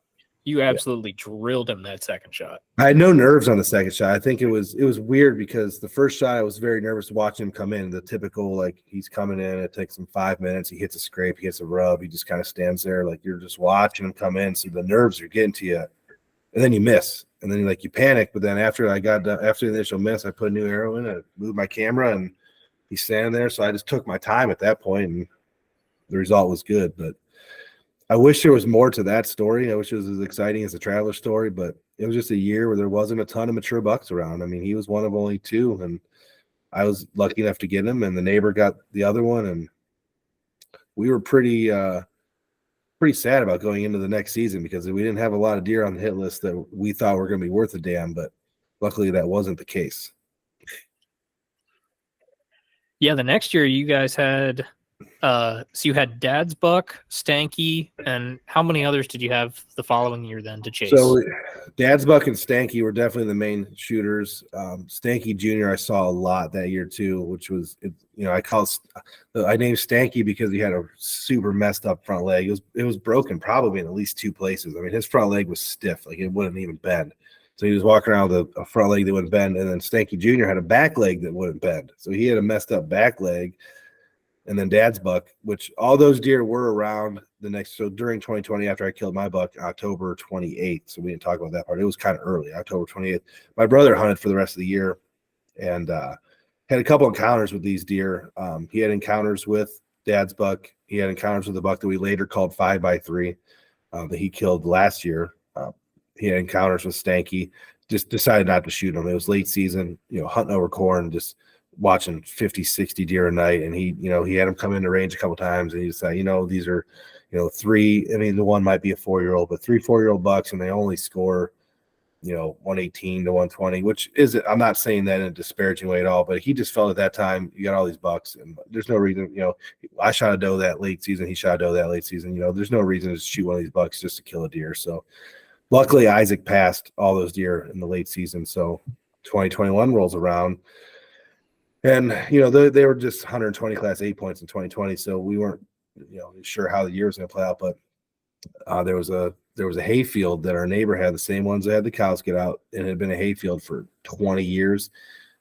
You absolutely drilled him that second shot. I had no nerves on the second shot. I think it was weird because the first shot I was very nervous watching him come in. The typical, like, he's coming in, it takes him 5 minutes, he hits a scrape, he hits a rub, he just kind of stands there like you're just watching him come in. So the nerves are getting to you, and then you miss, and then like you panic. But then after the initial miss, I put a new arrow in, I moved my camera, and he's standing there. So I just took my time at that point, and the result was good. But I wish there was more to that story. I wish it was as exciting as the Traveler story, but it was just a year where there wasn't a ton of mature bucks around. I mean, he was one of only 2, and I was lucky enough to get him, and the neighbor got the other one, and we were pretty sad about going into the next season because we didn't have a lot of deer on the hit list that we thought were going to be worth a damn, but luckily that wasn't the case. Yeah, the next year you guys had so you had Dad's buck, Stanky, and how many others did you have the following year then to chase? So Dad's buck and Stanky were definitely the main shooters. Stanky Jr. I saw a lot that year too, which was, I named Stanky because he had a super messed up front leg. It was broken probably in at least 2 places. I mean, his front leg was stiff, like it wouldn't even bend. So he was walking around with a front leg that wouldn't bend, and then Stanky Jr. had a back leg that wouldn't bend. So he had a messed up back leg. And then Dad's buck, which all those deer were around so during 2020, after I killed my buck, October 28th. So we didn't talk about that part. It was kind of early, October 28th. My brother hunted for the rest of the year and had a couple encounters with these deer. He had encounters with Dad's buck. He had encounters with the buck that we later called 5x3 that he killed last year. He had encounters with Stanky. Just decided not to shoot him. It was late season, hunting over corn, just watching 50, 60 deer a night. And he had him come into range a couple times, and he decided, these are, 3, I mean, the one might be a 4-year-old, but 3 4-year-old bucks, and they only score, 118 to 120, which is, I'm not saying that in a disparaging way at all, but he just felt at that time, you got all these bucks, and there's no reason, I shot a doe that late season, he shot a doe that late season, there's no reason to shoot one of these bucks just to kill a deer. So luckily Isaac passed all those deer in the late season. So 2021 rolls around, and they were just 120 class 8 points in 2020, so we weren't sure how the year was going to play out. But there was a hay field that our neighbor had, the same ones that had the cows get out, and it had been a hay field for 20 years.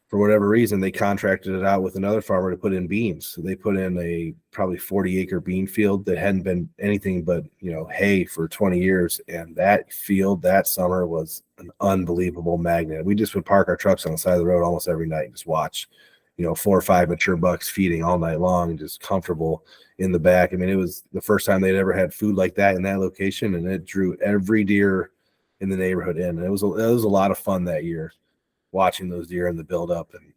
For whatever reason, they contracted it out with another farmer to put in beans. So they put in a probably 40-acre bean field that hadn't been anything but hay for 20 years, and that field that summer was an unbelievable magnet. We just would park our trucks on the side of the road almost every night and just watch 4 or 5 mature bucks feeding all night long, just comfortable in the back. I mean, it was the first time they'd ever had food like that in that location, and it drew every deer in the neighborhood in. And it was a lot of fun that year, watching those deer in the buildup. And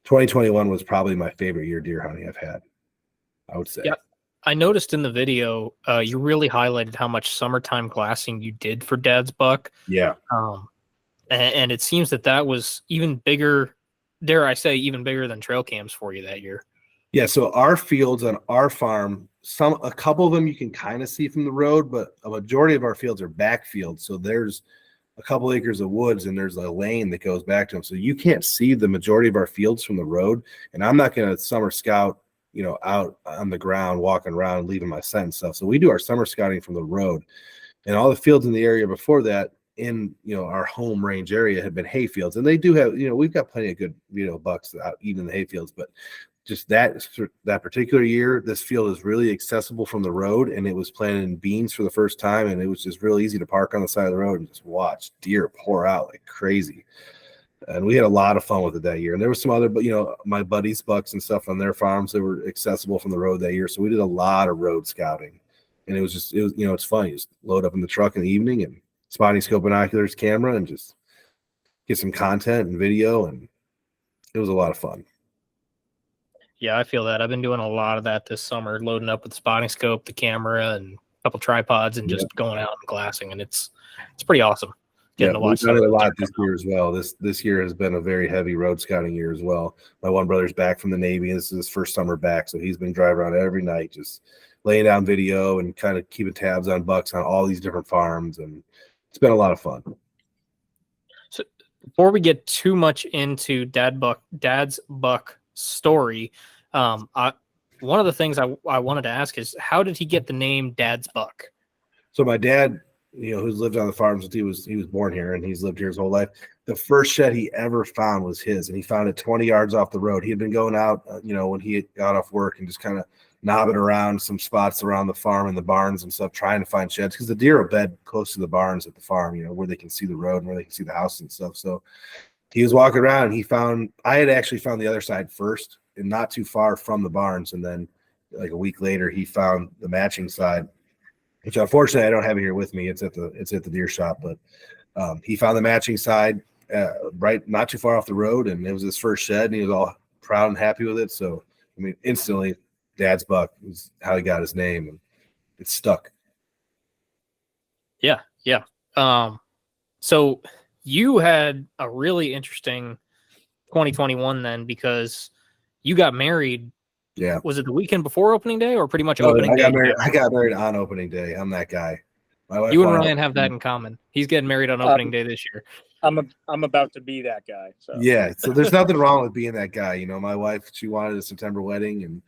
2021 was probably my favorite year deer hunting I've had, I would say. Yeah, I noticed in the video, you really highlighted how much summertime glassing you did for Dad's buck. Yeah. And it seems that was even bigger, dare I say, even bigger than trail cams for you that year. Yeah, so our fields on our farm, a couple of them you can kind of see from the road, but a majority of our fields are back fields. So there's a couple acres of woods, and there's a lane that goes back to them. So you can't see the majority of our fields from the road. And I'm not going to summer scout, out on the ground, walking around, leaving my scent and stuff. So we do our summer scouting from the road. And all the fields in the area before that, in our home range area, had been hay fields. And they do have, we've got plenty of good bucks out eating in the hay fields, but just that particular year, this field is really accessible from the road, and it was planted in beans for the first time, and it was just real easy to park on the side of the road and just watch deer pour out like crazy. And we had a lot of fun with it that year. And there was some other, but my buddies' bucks and stuff on their farms that were accessible from the road that year. So we did a lot of road scouting, and it was it's fun. You just load up in the truck in the evening and spotting scope, binoculars, camera, and just get some content and video, and it was a lot of fun. Yeah, I feel that. I've been doing a lot of that this summer, loading up with the spotting scope, the camera, and a couple tripods, and just going out and glassing. And it's pretty awesome getting to watch. We've done it a lot this year as well. This year has been a very heavy road scouting year as well. My one brother's back from the Navy. This is his first summer back, so he's been driving around every night, just laying down video and kind of keeping tabs on bucks on all these different farms, and it's been a lot of fun. So before we get too much into Dad's buck story, one of the things I wanted to ask is, how did he get the name Dad's buck? So my dad who's lived on the farm since he was born here, and he's lived here his whole life. The first shed he ever found was his, and he found it 20 yards off the road. He had been going out, when he got off work and just kind of knobbing around some spots around the farm and the barns and stuff, trying to find sheds because the deer will bed close to the barns at the farm, where they can see the road and where they can see the house and stuff. So he was walking around and I had actually found the other side first and not too far from the barns. And then like a week later, he found the matching side, which unfortunately I don't have it here with me. It's at the deer shop, but he found the matching side right not too far off the road, and it was his first shed, and he was all proud and happy with it. So instantly, Dad's buck is how he got his name, and it stuck. Yeah. So you had a really interesting 2021 then, because you got married. Yeah. Was it the weekend before opening day or pretty much opening day? I got married on opening day. I'm that guy. My wife You and Ryan have that in common. He's getting married on opening day this year. I'm about to be that guy. So yeah. So there's nothing wrong with being that guy. My wife, she wanted a September wedding, and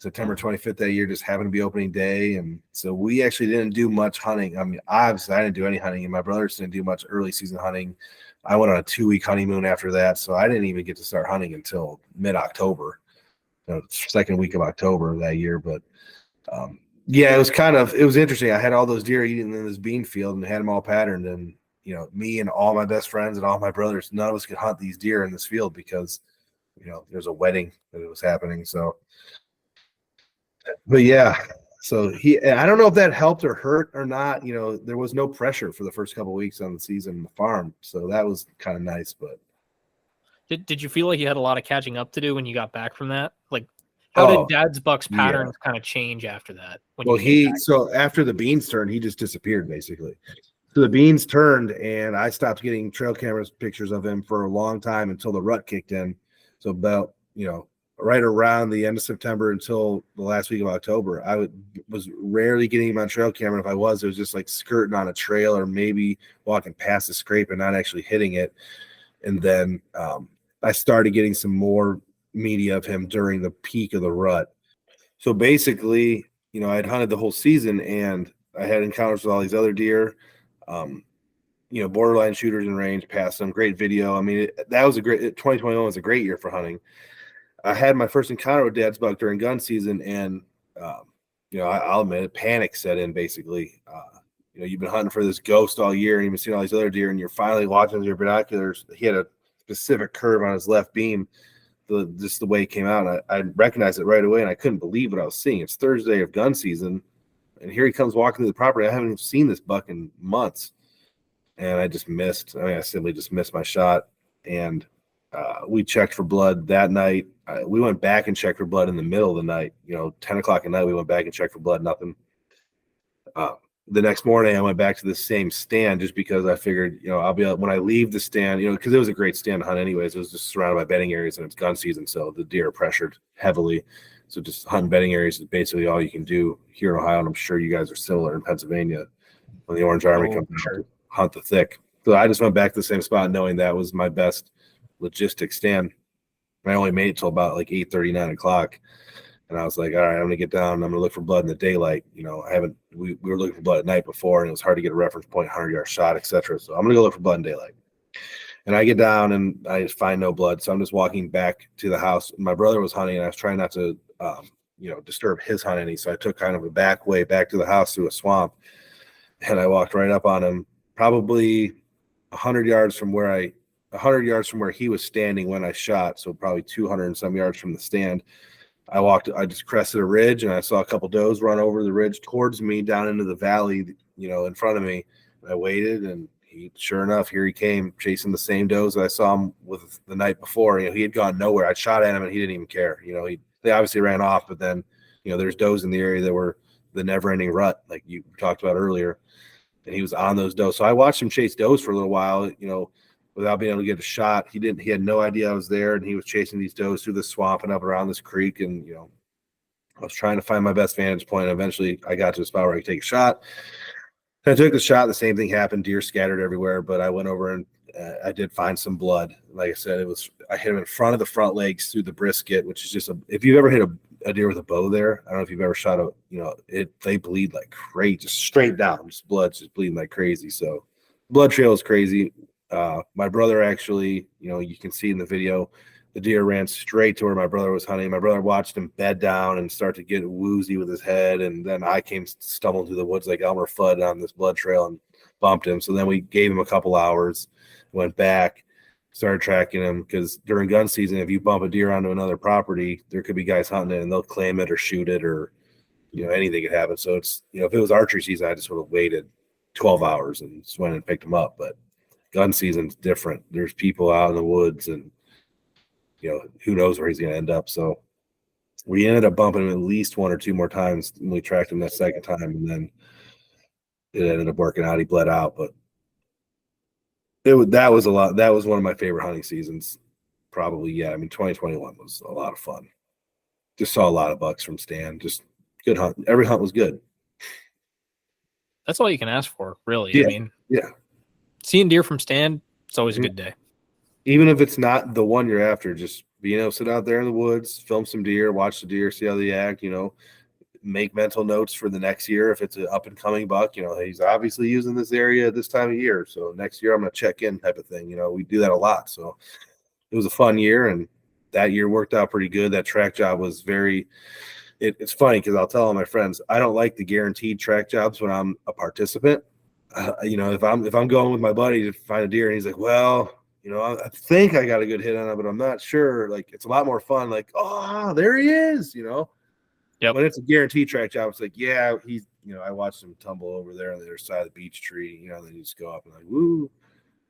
September 25th that year just happened to be opening day. And so we actually didn't do much hunting. Obviously I didn't do any hunting, and my brothers didn't do much early season hunting. I went on a 2-week honeymoon after that. So I didn't even get to start hunting until mid-October, second week of October that year. But yeah, it was interesting. I had all those deer eating in this bean field and had them all patterned. And, me and all my best friends and all my brothers, none of us could hunt these deer in this field because, there's a wedding that was happening. So, but yeah, so I don't know if that helped or hurt or not. There was no pressure for the first couple of weeks on the season on the farm. So that was kind of nice. But did you feel like you had a lot of catching up to do when you got back from that? Like, how did Dad's buck's patterns kind of change after that? So after the beans turned, he just disappeared basically. So the beans turned, and I stopped getting trail cameras pictures of him for a long time until the rut kicked in. So about, right around the end of September until the last week of October, I was rarely getting him on trail camera. If I was, it was just like skirting on a trail or maybe walking past a scrape and not actually hitting it. And then I started getting some more media of him during the peak of the rut. So basically, I'd hunted the whole season, and I had encounters with all these other deer, borderline shooters in range, passed them, great video. That was 2021 was a great year for hunting. I had my first encounter with Dad's buck during gun season, and I'll admit it, panic set in basically. You've been hunting for this ghost all year, and you've been seeing all these other deer, and you're finally watching your binoculars. He had a specific curve on his left beam, just the way it came out. I recognized it right away, and I couldn't believe what I was seeing. It's Thursday of gun season, and here he comes walking through the property. I haven't even seen this buck in months, and I just missed. I simply just missed my shot, and we checked for blood that night. We went back and checked for blood in the middle of the night. 10 o'clock at night, we went back and checked for blood. Nothing. The next morning, I went back to the same stand just because I figured, I'll be when I leave the stand, because it was a great stand to hunt anyways. It was just surrounded by bedding areas, and it's gun season, so the deer are pressured heavily. So just hunting bedding areas is basically all you can do here in Ohio, and I'm sure you guys are similar in Pennsylvania when the Orange Army comes out, hunt the thick. So I just went back to the same spot knowing that was my best logistic stand. I only made it till about like 8:30, 9 o'clock. And I was like, all right, I'm going to get down. I'm going to look for blood in the daylight. We were looking for blood at night before, and it was hard to get a reference point, 100-yard shot, etc. So I'm going to go look for blood in daylight. And I get down, and I just find no blood. So I'm just walking back to the house. My brother was hunting, and I was trying not to, disturb his hunt any. So I took kind of a back way back to the house through a swamp. And I walked right up on him, probably 100 yards from where he was standing when I shot. So probably 200 and some yards from the stand. I just crested a ridge, and I saw a couple does run over the ridge towards me down into the valley, in front of me. I waited, and sure enough, here he came chasing the same does that I saw him with the night before. He had gone nowhere. I shot at him, and he didn't even care. They obviously ran off, but then, there's does in the area that were the never-ending rut, like you talked about earlier, and he was on those does. So I watched him chase does for a little while, without being able to get a shot. He had no idea I was there, and he was chasing these does through the swamp and up around this creek. And, I was trying to find my best vantage point. And eventually I got to a spot where I could take a shot. And I took the shot. The same thing happened. Deer scattered everywhere, but I went over and I did find some blood. Like I said, I hit him in front of the front legs through the brisket, which is just if you've ever hit a deer with a bow there. I don't know if you've ever shot they bleed like crazy, just straight down, just blood just bleeding like crazy. So blood trail is crazy. My brother actually, you can see in the video, the deer ran straight to where my brother was hunting. My brother watched him bed down and start to get woozy with his head. And then I came stumbling through the woods like Elmer Fudd on this blood trail and bumped him. So then we gave him a couple hours, went back, started tracking him, because during gun season, if you bump a deer onto another property, there could be guys hunting it and they'll claim it or shoot it, or anything could happen. So it's if it was archery season, I just would have waited 12 hours and just went and picked them up. But gun season's different. There's people out in the woods, and who knows where he's going to end up. So we ended up bumping him at least one or two more times when we tracked him that second time, and then it ended up working out. He bled out, but that was one of my favorite hunting seasons, probably. Yeah, I mean, 2021 was a lot of fun. Just saw a lot of bucks from stand. Just good hunt. Every hunt was good. That's all you can ask for, really. Yeah. I mean, yeah, seeing deer from stand, it's always a good day. Even if it's not the one you're after, just being able to sit out there in the woods, film some deer, watch the deer, see how they act, make mental notes for the next year. If it's an up and coming buck, he's obviously using this area at this time of year, so next year I'm going to check in, type of thing. We do that a lot. So it was a fun year, and that year worked out pretty good. That track job was it's funny, because I'll tell all my friends, I don't like the guaranteed track jobs when I'm a participant. If I'm going with my buddy to find a deer and he's like, well, I think I got a good hit on it, but I'm not sure. Like, it's a lot more fun. Like, oh, there he is, Yep. When it's a guaranteed track job, it's like, yeah, he's, I watched him tumble over there on the other side of the beech tree, then you just go up and like, woo.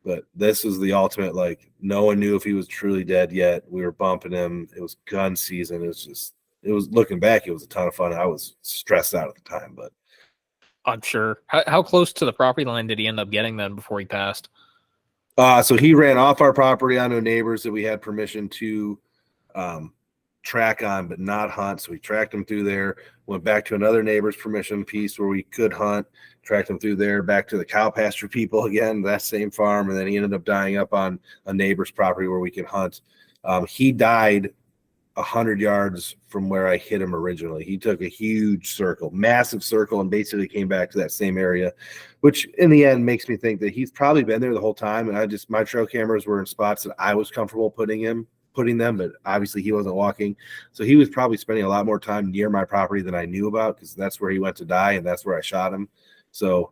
But this is the ultimate, like, no one knew if he was truly dead yet. We were bumping him. It was gun season. It was looking back, it was a ton of fun. I was stressed out at the time, but I'm sure. How close to the property line did he end up getting then before he passed? So he ran off our property onto neighbors that we had permission to track on, but not hunt. So we tracked him through there, went back to another neighbor's permission piece where we could hunt, tracked him through there, back to the cow pasture people again, that same farm. And then he ended up dying up on a neighbor's property where we could hunt. He died 100 yards from where I hit him originally. He took a huge circle, massive circle, and basically came back to that same area, which in the end makes me think that he's probably been there the whole time. And my trail cameras were in spots that I was comfortable putting them, but obviously he wasn't walking. So he was probably spending a lot more time near my property than I knew about, because that's where he went to die and that's where I shot him. So,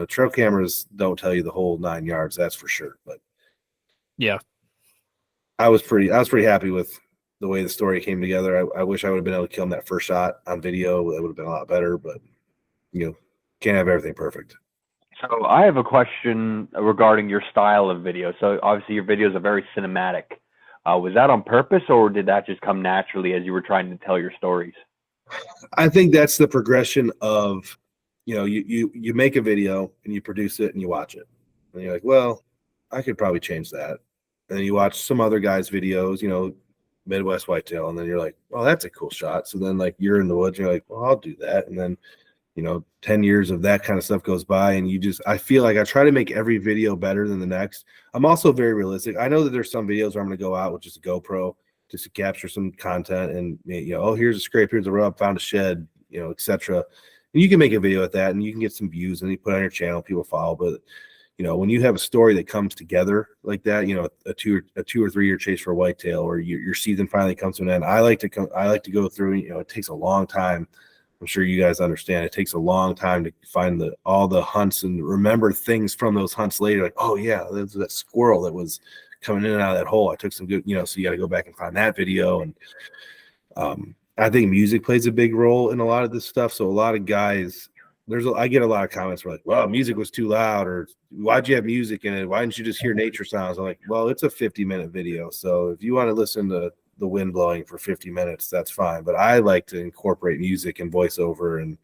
trail cameras don't tell you the whole 9 yards, that's for sure. But yeah, I was pretty happy with the way the story came together. I wish I would have been able to kill him that first shot on video. That would have been a lot better, but can't have everything perfect. So I have a question regarding your style of video. So obviously your videos are very cinematic. Was that on purpose, or did that just come naturally as you were trying to tell your stories? I think that's the progression of, you make a video and you produce it and you watch it. And you're like, well, I could probably change that. And then you watch some other guys' videos, Midwest whitetail, and then you're like, well, that's a cool shot. So then, like, you're in the woods, and you're like, well, I'll do that. And then 10 years of that kind of stuff goes by, and I feel like I try to make every video better than the next. I'm also very realistic. I know that there's some videos where I'm going to go out with just a GoPro just to capture some content, and oh, here's a scrape, here's a rub, found a shed, etc. And you can make a video with that, and you can get some views, and you put it on your channel, people follow. But when you have a story that comes together like that, a 2 or 3 year chase for a whitetail, or your season finally comes to an end, I like to go through. It takes a long time. I'm sure you guys understand. It takes a long time to find all the hunts and remember things from those hunts later. Like, oh yeah, there's that squirrel that was coming in and out of that hole. I took some good, so you got to go back and find that video. And I think music plays a big role in a lot of this stuff. So a lot of guys, I get a lot of comments where like, well, music was too loud, or why'd you have music in it? Why didn't you just hear nature sounds? I'm like, well, it's a 50-minute video. So if you want to listen to the wind blowing for 50 minutes, that's fine. But I like to incorporate music and voiceover and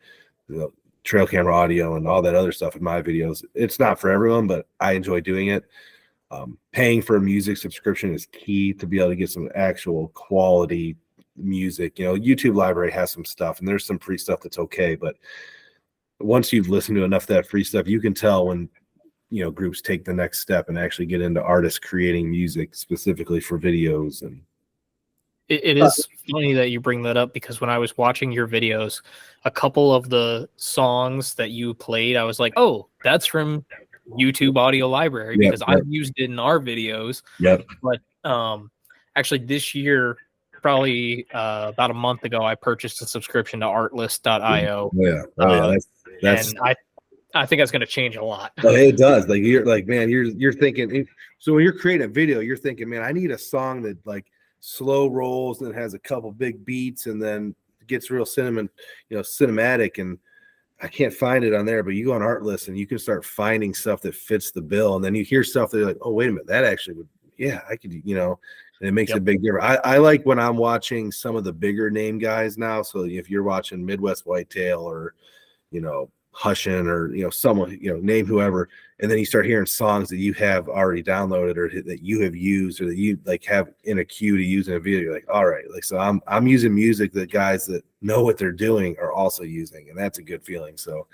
trail camera audio and all that other stuff in my videos. It's not for everyone, but I enjoy doing it. Paying for a music subscription is key to be able to get some actual quality music. YouTube library has some stuff, and there's some free stuff that's okay, but once you've listened to enough of that free stuff, you can tell when groups take the next step and actually get into artists creating music specifically for videos. And It is funny that you bring that up, because when I was watching your videos, a couple of the songs that you played, I was like, oh, that's from YouTube Audio Library, Yep, because I've used it in our videos. Yep. But actually this year, probably about a month ago, I purchased a subscription to artlist.io. That's and I think that's going to change a lot. it does. Like you're like, man, you're thinking. So when you're creating a video, you're thinking, man, I need a song that like slow rolls and has a couple big beats and then gets real cinematic. And I can't find it on there, but you go on Artlist and you can start finding stuff that fits the bill. And then you hear stuff that you're like, oh, wait a minute, that actually would, yeah, I could, and it makes a big difference. I like when I'm watching some of the bigger name guys now. So if you're watching Midwest Whitetail or, Hushin or, someone, name whoever, and then you start hearing songs that you have already downloaded or that you have used or that you like have in a queue to use in a video. You're like, all right, like, so I'm using music that guys that know what they're doing are also using, and that's a good feeling. So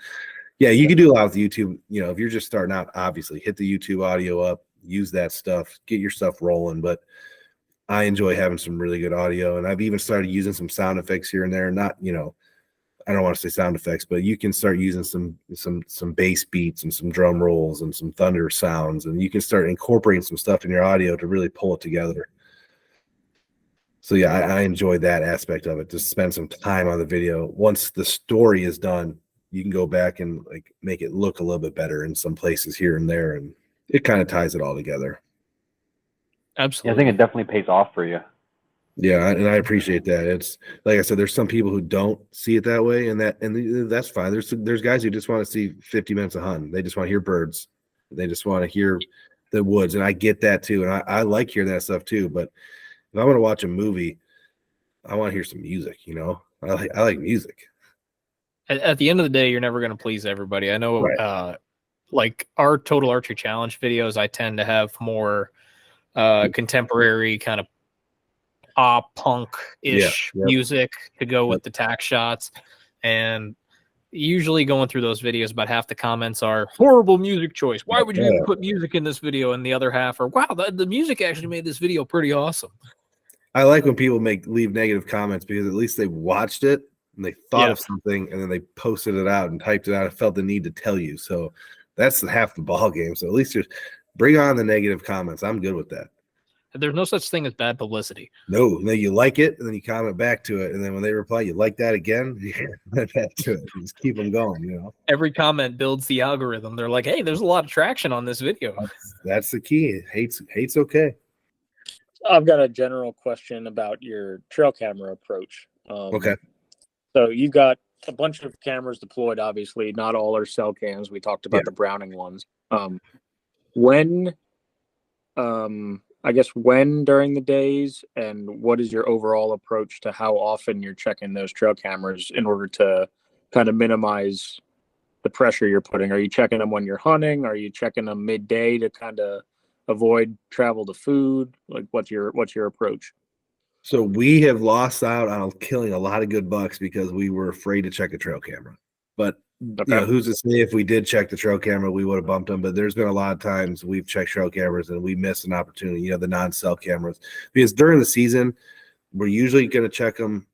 yeah, you can do a lot with YouTube. If you're just starting out, obviously hit the YouTube audio up, use that stuff, get your stuff rolling. But I enjoy having some really good audio, and I've even started using some sound effects here and there. Not, I don't want to say sound effects, but you can start using some bass beats and some drum rolls and some thunder sounds, and you can start incorporating some stuff in your audio to really pull it together. So yeah, I enjoy that aspect of it. Just spend some time on the video. Once the story is done, you can go back and like make it look a little bit better in some places here and there, and it kind of ties it all together. Absolutely. Yeah, I think it definitely pays off for you. Yeah, and I appreciate that. It's like I said, there's some people who don't see it that way, and that's fine. There's guys who just want to see 50 minutes of hunting. They just want to hear birds. They just want to hear the woods, and I get that too. And I like hearing that stuff too. But if I want to watch a movie, I want to hear some music. I like music. At the end of the day, you're never going to please everybody. I know, Right. like our Total Archery Challenge videos, I tend to have more contemporary kind of pop punk-ish music to go with the tack shots. And usually going through those videos, about half the comments are horrible music choice. Why would you even put music in this video? And the other half are, wow, the music actually made this video pretty awesome. I like when people leave negative comments, because at least they watched it and they thought of something and then they posted it out and typed it out and felt the need to tell you. So that's half the ball game. So at least just bring on the negative comments. I'm good with that. There's no such thing as bad publicity. No, you like it, and then you comment back to it, and then when they reply, you like that again, you comment back to it. Just keep them going, Every comment builds the algorithm. They're like, hey, there's a lot of traction on this video. That's the key. Hate's okay. I've got a general question about your trail camera approach. Okay. So you've got a bunch of cameras deployed, obviously. Not all are cell cams. We talked about the Browning ones. When during the days, and what is your overall approach to how often you're checking those trail cameras in order to kind of minimize the pressure you're putting? Are you checking them when you're hunting? Are you checking them midday to kind of avoid travel to food? Like, what's your approach? So we have lost out on killing a lot of good bucks because we were afraid to check a trail camera. But who's to say if we did check the trail camera, we would have bumped them. But there's been a lot of times we've checked trail cameras and we missed an opportunity, the non-cell cameras. Because during the season, we're usually going to check them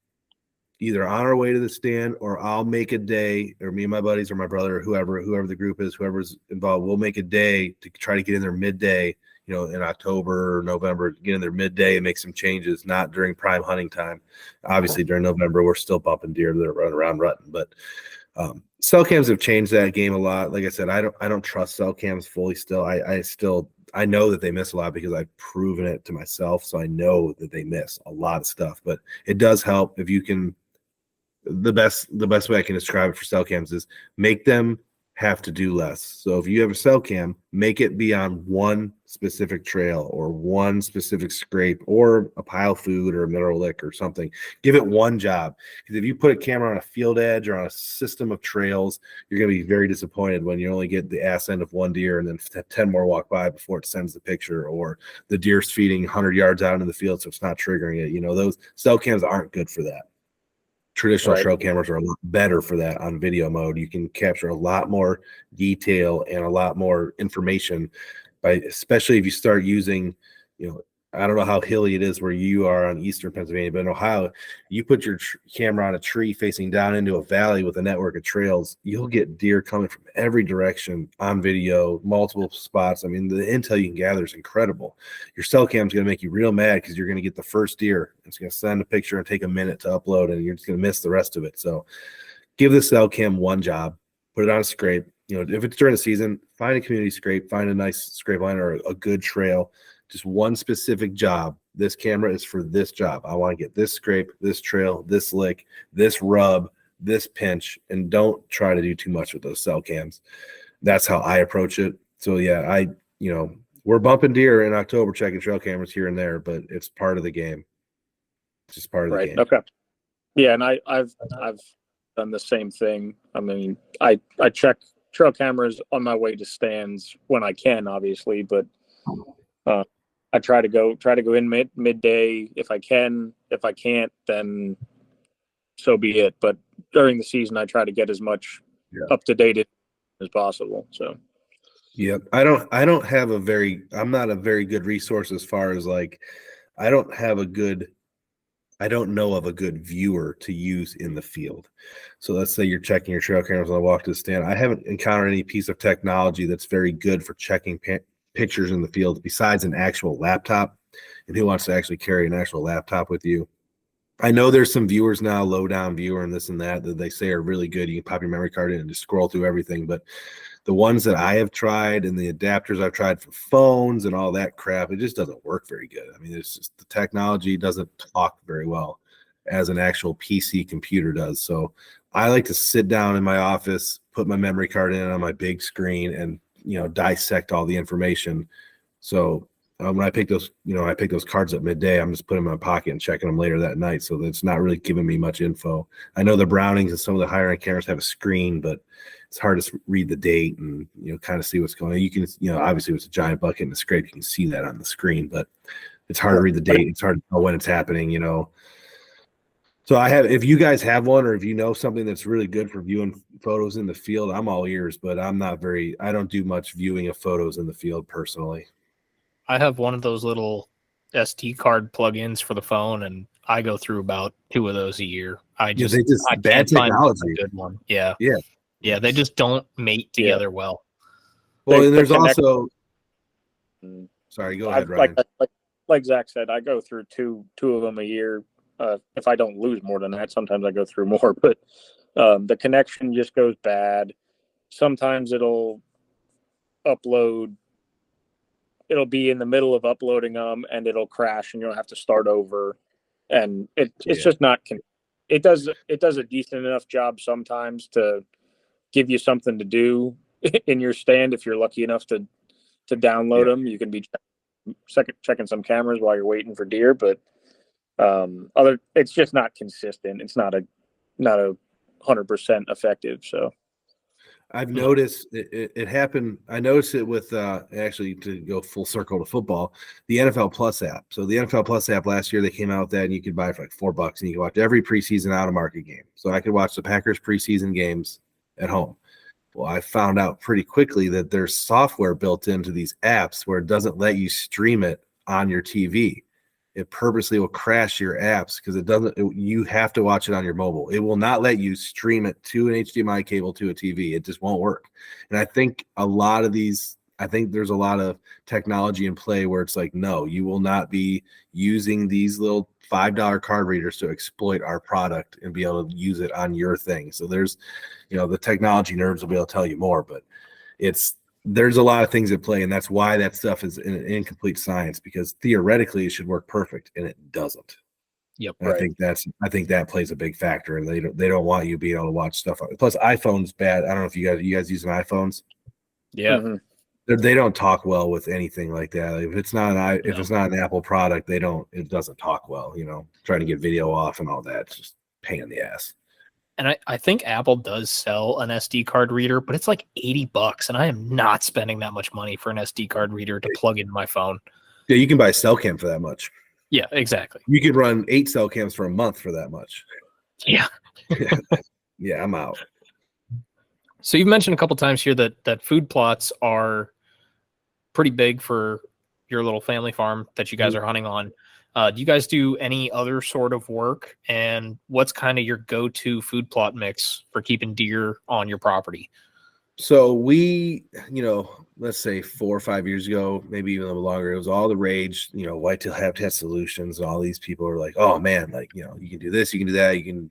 either on our way to the stand, or I'll make a day, or me and my buddies or my brother or whoever the group is, whoever's involved, we'll make a day to try to get in there midday, in October or November, get in there midday and make some changes, not during prime hunting time. Obviously, during November, we're still bumping deer that are running around rutting. But cell cams have changed that game a lot. Like I said, I don't trust cell cams fully still. I know that they miss a lot because I've proven it to myself. So I know that they miss a lot of stuff. But it does help if you can. The best way I can describe it for cell cams is make them have to do less. So if you have a cell cam, make it be on one specific trail or one specific scrape or a pile of food or a mineral lick or something. Give it one job. Because if you put a camera on a field edge or on a system of trails, you're going to be very disappointed when you only get the ass end of one deer and then 10 more walk by before it sends the picture, or the deer's feeding 100 yards out into the field so it's not triggering it. Those cell cams aren't good for that. Traditional trail cameras are a lot better for that on video mode. You can capture a lot more detail and a lot more information especially if you start using, I don't know how hilly it is where you are on eastern Pennsylvania, but in Ohio, you put your camera on a tree facing down into a valley with a network of trails, you'll get deer coming from every direction on video, multiple spots. I mean, the intel you can gather is incredible. Your cell cam is going to make you real mad because you're going to get the first deer. It's going to send a picture and take a minute to upload, and you're just going to miss the rest of it. So give the cell cam one job, put it on a scrape. You know, if it's during the season, find a community scrape, find a nice scrape line or a good trail. Just one specific job. This camera is for this job. I want to get this scrape, this trail, this lick, this rub, this pinch, and don't try to do too much with those cell cams. That's how I approach it. So yeah, we're bumping deer in October, checking trail cameras here and there, but it's part of the game. It's just part of the game. Okay. Yeah, and I've done the same thing. I mean, I check trail cameras on my way to stands when I can, obviously, but I try to go in midday if I can. If I can't, then so be it. But during the season, I try to get as much up to date as possible. So, yep. I'm not a very good resource as far as like, I don't know of a good viewer to use in the field. So let's say you're checking your trail cameras on the walk to the stand. I haven't encountered any piece of technology that's very good for checking pictures in the field besides an actual laptop. And who wants to actually carry an actual laptop with you? I know there's some viewers now, low down viewer and this and that they say are really good. You can pop your memory card in and just scroll through everything. But the ones that I have tried and the adapters I've tried for phones and all that crap, it just doesn't work very good. I mean, it's just the technology doesn't talk very well as an actual PC computer does. So I like to sit down in my office, put my memory card in on my big screen and, dissect all the information. So when I pick those cards up midday, I'm just putting them in my pocket and checking them later that night. So that's not really giving me much info. I know the Brownings and some of the higher end cameras have a screen, but it's hard to read the date and, kind of see what's going on. You can, obviously with a giant bucket and a scrape, you can see that on the screen, but it's hard to read the date. It's hard to know when it's happening, So if you guys have one, or if you know something that's really good for viewing photos in the field, I'm all ears, but I don't do much viewing of photos in the field personally. I have one of those little SD card plugins for the phone, and I go through about 2 of those a year. I bad technology. A good one. Yeah. Yeah. Yeah. They just don't mate together well. Well, and there's also, sorry, go ahead, Ryan. Like Zach said, I go through two of them a year. If I don't lose more than that, sometimes I go through more, but the connection just goes bad. Sometimes it'll be in the middle of uploading them and it'll crash and you'll have to start over. And it's just not, it does a decent enough job sometimes to give you something to do in your stand. If you're lucky enough to download them, you can be checking some cameras while you're waiting for deer, but it's just not consistent. It's not a 100% effective. So I've noticed it happen. I noticed it with actually, to go full circle to football, the NFL Plus app. So the NFL Plus app last year, they came out with that, and you could buy it for like $4, and you could watch every preseason out of market game. So I could watch the Packers preseason games at home. Well, I found out pretty quickly that there's software built into these apps where it doesn't let you stream it on your TV. It purposely will crash your apps because you have to watch it on your mobile. It will not let you stream it to an HDMI cable to a TV. It just won't work. And I think there's a lot of technology in play where it's like, no, you will not be using these little $5 card readers to exploit our product and be able to use it on your thing. So there's, the technology nerds will be able to tell you more, but there's a lot of things at play, and that's why that stuff is an incomplete science, because theoretically it should work perfect and it doesn't. Yep. Right. I think that plays a big factor, and they don't want you being able to watch stuff. Plus, iPhone's bad. I don't know if you guys using iPhones. Yeah. Mm-hmm. They don't talk well with anything like that. If it's not an Apple product, it doesn't talk well. Trying to get video off and all that, it's just a pain in the ass. And I think Apple does sell an SD card reader, but it's like $80, and I am not spending that much money for an SD card reader to plug into my phone. Yeah, you can buy a cell cam for that much. Yeah, exactly. You could run 8 cell cams for a month for that much. Yeah. Yeah, I'm out. So you've mentioned a couple times here that food plots are pretty big for your little family farm that you guys are hunting on. Do you guys do any other sort of work? And what's kind of your go-to food plot mix for keeping deer on your property? So we, let's say 4 or 5 years ago, maybe even a little longer, it was all the rage, whitetail habitat solutions. And all these people are like, oh man, like, you can do this, you can do that, you can,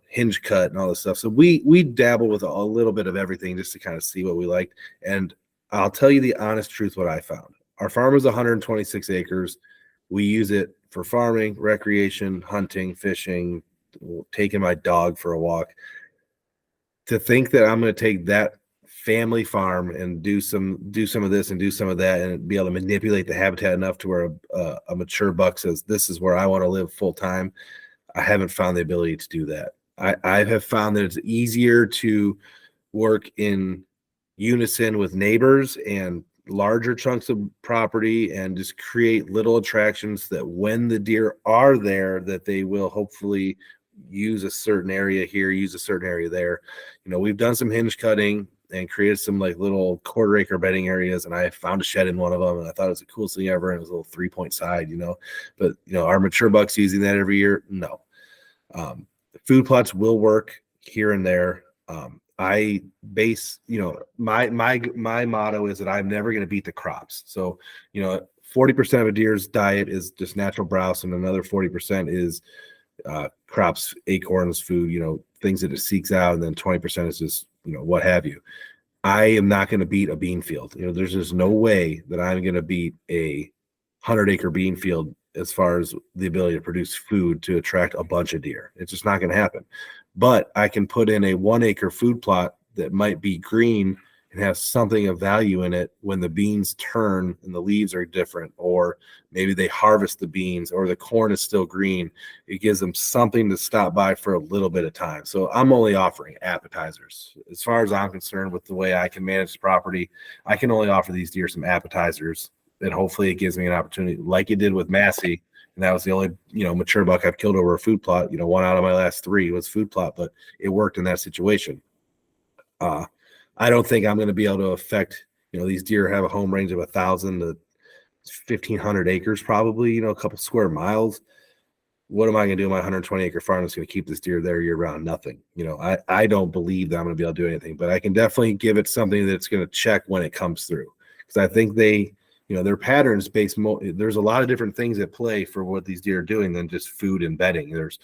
hinge cut and all this stuff. So we dabble with a little bit of everything just to kind of see what we liked. And I'll tell you the honest truth, what I found. Our farm is 126 acres. We use it for farming, recreation, hunting, fishing, taking my dog for a walk. To think that I'm going to take that family farm and do some of this and do some of that and be able to manipulate the habitat enough to where a mature buck says, this is where I want to live full time. I haven't found the ability to do that. I have found that it's easier to work in unison with neighbors and larger chunks of property and just create little attractions that when the deer are there, that they will hopefully use a certain area here, use a certain area there. We've done some hinge cutting and created some like little 1/4 acre bedding areas. And I found a shed in one of them and I thought it was the coolest thing ever. And it was a little 3-point side, but our mature bucks using that every year. No. Food plots will work here and there. I base, my motto is that I'm never going to beat the crops. So, 40% of a deer's diet is just natural browse and another 40% is crops, acorns, food, things that it seeks out. And then 20% is just, what have you. I am not going to beat a bean field. There's just no way that I'm going to beat a 100-acre bean field as far as the ability to produce food to attract a bunch of deer. It's just not going to happen. But I can put in a 1-acre food plot that might be green and has something of value in it when the beans turn and the leaves are different, or maybe they harvest the beans or the corn is still green. It gives them something to stop by for a little bit of time. So I'm only offering appetizers. As far as I'm concerned with the way I can manage the property, I can only offer these deer some appetizers. And hopefully it gives me an opportunity like it did with Massey. And that was the only, mature buck I've killed over a food plot. 1 out of my last 3 was food plot, but it worked in that situation. I don't think I'm going to be able to affect, these deer have a home range of 1,000 to 1,500 acres, probably, a couple square miles. What am I going to do in my 120-acre farm that's going to keep this deer there year round? Nothing. I don't believe that I'm going to be able to do anything, but I can definitely give it something that's going to check when it comes through. Because I think their patterns based, there's a lot of different things at play for what these deer are doing than just food and bedding. There's,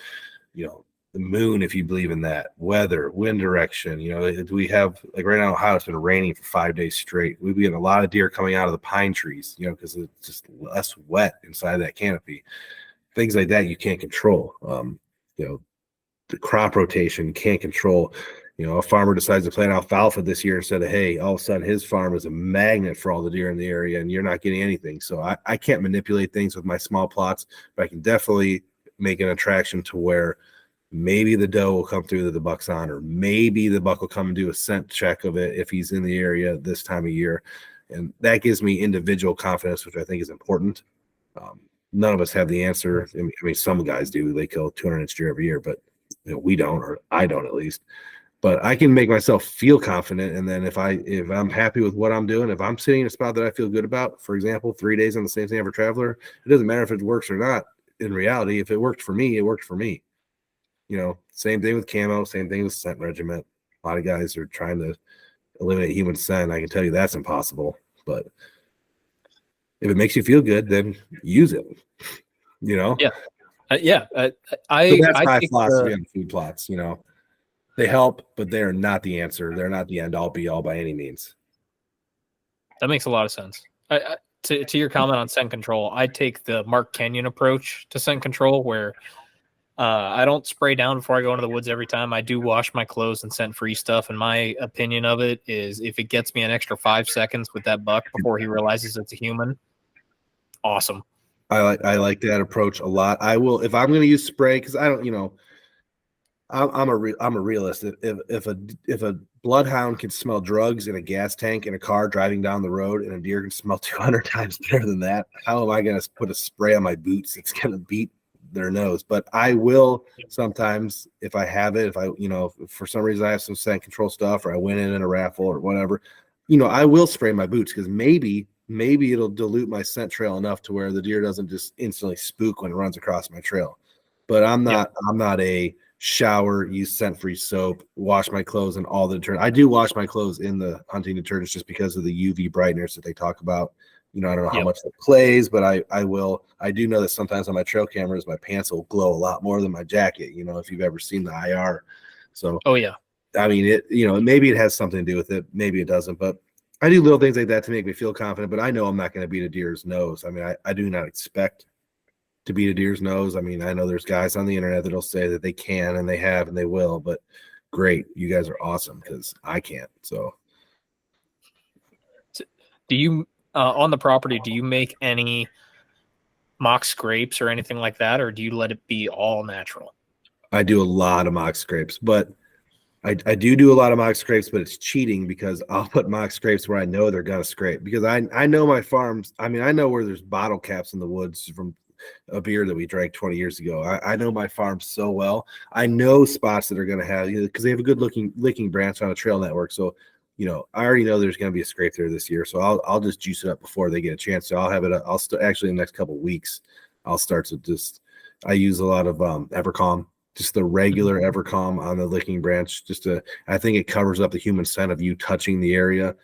the moon, if you believe in that, weather, wind direction. We have, like right now in Ohio, it's been raining for 5 days straight. We've getting a lot of deer coming out of the pine trees, because it's just less wet inside that canopy. Things like that you can't control. The crop rotation can't control. A farmer decides to plant alfalfa this year instead of hay. All of a sudden, his farm is a magnet for all the deer in the area, and you're not getting anything. So I can't manipulate things with my small plots, but I can definitely make an attraction to where maybe the doe will come through that the buck's on, or maybe the buck will come and do a scent check of it if he's in the area this time of year. And that gives me individual confidence, which I think is important. None of us have the answer. I mean, some guys do. They kill 200-inch deer every year, but we don't, or I don't at least. But I can make myself feel confident, and then if I'm happy with what I'm doing, if I'm sitting in a spot that I feel good about, for example, 3 days on the same thing for traveler, it doesn't matter if it works or not. In reality, if it worked for me, it worked for me. Same thing with camo, same thing with scent regiment. A lot of guys are trying to eliminate human scent. I can tell you that's impossible. But if it makes you feel good, then use it. Yeah. So that's my philosophy on food plots. They help, but they are not the answer. They're not the end all be all by any means. That makes a lot of sense. To your comment on scent control, I take the Mark Kenyon approach to scent control, where I don't spray down before I go into the woods every time. I do wash my clothes and scent free stuff. And my opinion of it is, if it gets me an extra 5 seconds with that buck before he realizes it's a human, awesome. I like that approach a lot. I will, if I'm going to use spray, because I don't, I'm a realist. If a bloodhound can smell drugs in a gas tank in a car driving down the road, and a deer can smell 200 times better than that, how am I going to put a spray on my boots that's going to beat their nose? But I will sometimes, if I have it, if for some reason I have some scent control stuff, or I win in a raffle or whatever, I will spray my boots, because maybe maybe it'll dilute my scent trail enough to where the deer doesn't just instantly spook when it runs across my trail. But I'm not a shower, use scent-free soap, wash my clothes and all the detergent. I do wash my clothes in the hunting detergents just because of the UV brighteners that they talk about. I don't know how much it plays, but I will. I do know that sometimes on my trail cameras, my pants will glow a lot more than my jacket, if you've ever seen the IR. So, oh yeah. I mean, maybe it has something to do with it. Maybe it doesn't, but I do little things like that to make me feel confident, but I know I'm not going to beat a deer's nose. I mean, I do not expect to beat a deer's nose. I mean, I know there's guys on the internet that'll say that they can and they have and they will, but great. You guys are awesome because I can't. So do you, on the property, do you make any mock scrapes or anything like that, or do you let it be all natural? I do a lot of mock scrapes, but I do a lot of mock scrapes, but it's cheating because I'll put mock scrapes where I know they're going to scrape because I know my farms. I mean, I know where there's bottle caps in the woods from a beer that we drank 20 years ago. I know my farm so well. I know spots that are going to have, because they have a good licking branch on a trail network. So, I already know there's going to be a scrape there this year. So I'll just juice it up before they get a chance. So I'll have it. Actually in the next couple of weeks, I'll start to I use a lot of Evercalm. Just the regular Evercalm on the licking branch. I think it covers up the human scent of you touching the area.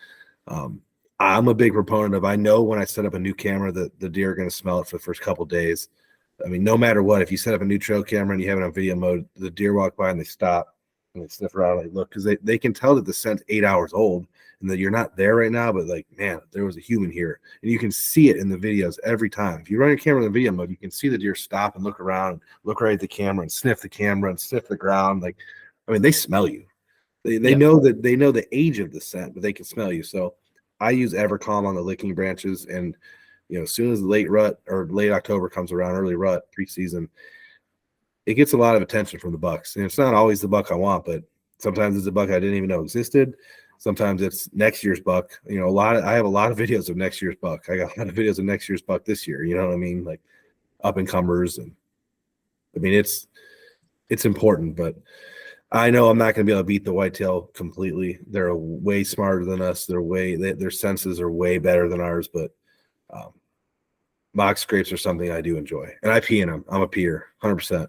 I'm a big proponent of, I know when I set up a new camera that the deer are going to smell it for the first couple of days. I mean, no matter what, if you set up a new trail camera and you have it on video mode, the deer walk by and they stop and they sniff around and they look, because they can tell that the scent's 8 hours old and that you're not there right now, but like, man, there was a human here. And you can see it in the videos every time. If you run your camera in the video mode, you can see the deer stop and look around, look right at the camera and sniff the camera and sniff the ground. Like, I mean, they smell you. They know that they know the age of the scent, but they can smell you. So I use Evercalm on the licking branches, and as soon as the late rut or late October comes around, early rut, preseason, it gets a lot of attention from the bucks. And it's not always the buck I want, but sometimes it's a buck I didn't even know existed. Sometimes it's next year's buck. I have a lot of videos of next year's buck. I got a lot of videos of next year's buck this year. You know what I mean? Like up and comers, and I mean it's important, but I know I'm not going to be able to beat the whitetail completely. They're way smarter than us. Their senses are way better than ours, but mock scrapes are something I do enjoy. And I pee in them. I'm a peer, 100%.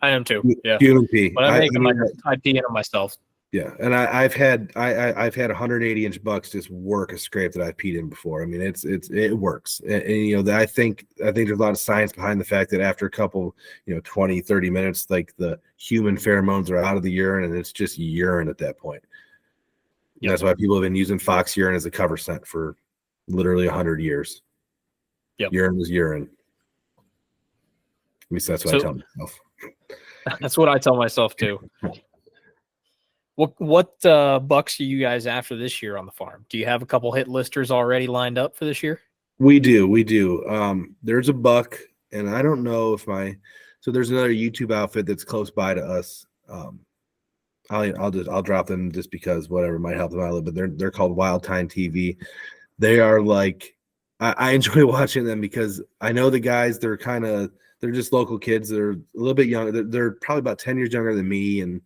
I am too. Yeah. Human pee. When I make them, I pee in them myself. Yeah. And I've had 180-inch bucks just work a scrape that I've peed in before. I mean, it works. And I think there's a lot of science behind the fact that after a couple, 20, 30 minutes, like the human pheromones are out of the urine and it's just urine at that point. Yep. That's why people have been using fox urine as a cover scent for literally 100 years. Yep. Urine is urine. At least that's what I tell myself. That's what I tell myself too. What bucks are you guys after this year on the farm? Do you have a couple hit listers already lined up for this year? We do. There's a buck, and I don't know if so there's another YouTube outfit that's close by to us. I'll drop them just because whatever might help them out a little bit. They're called Wild Time TV. They are like, I enjoy watching them because I know the guys. They're just local kids. They're a little bit younger. They're probably about 10 years younger than me, and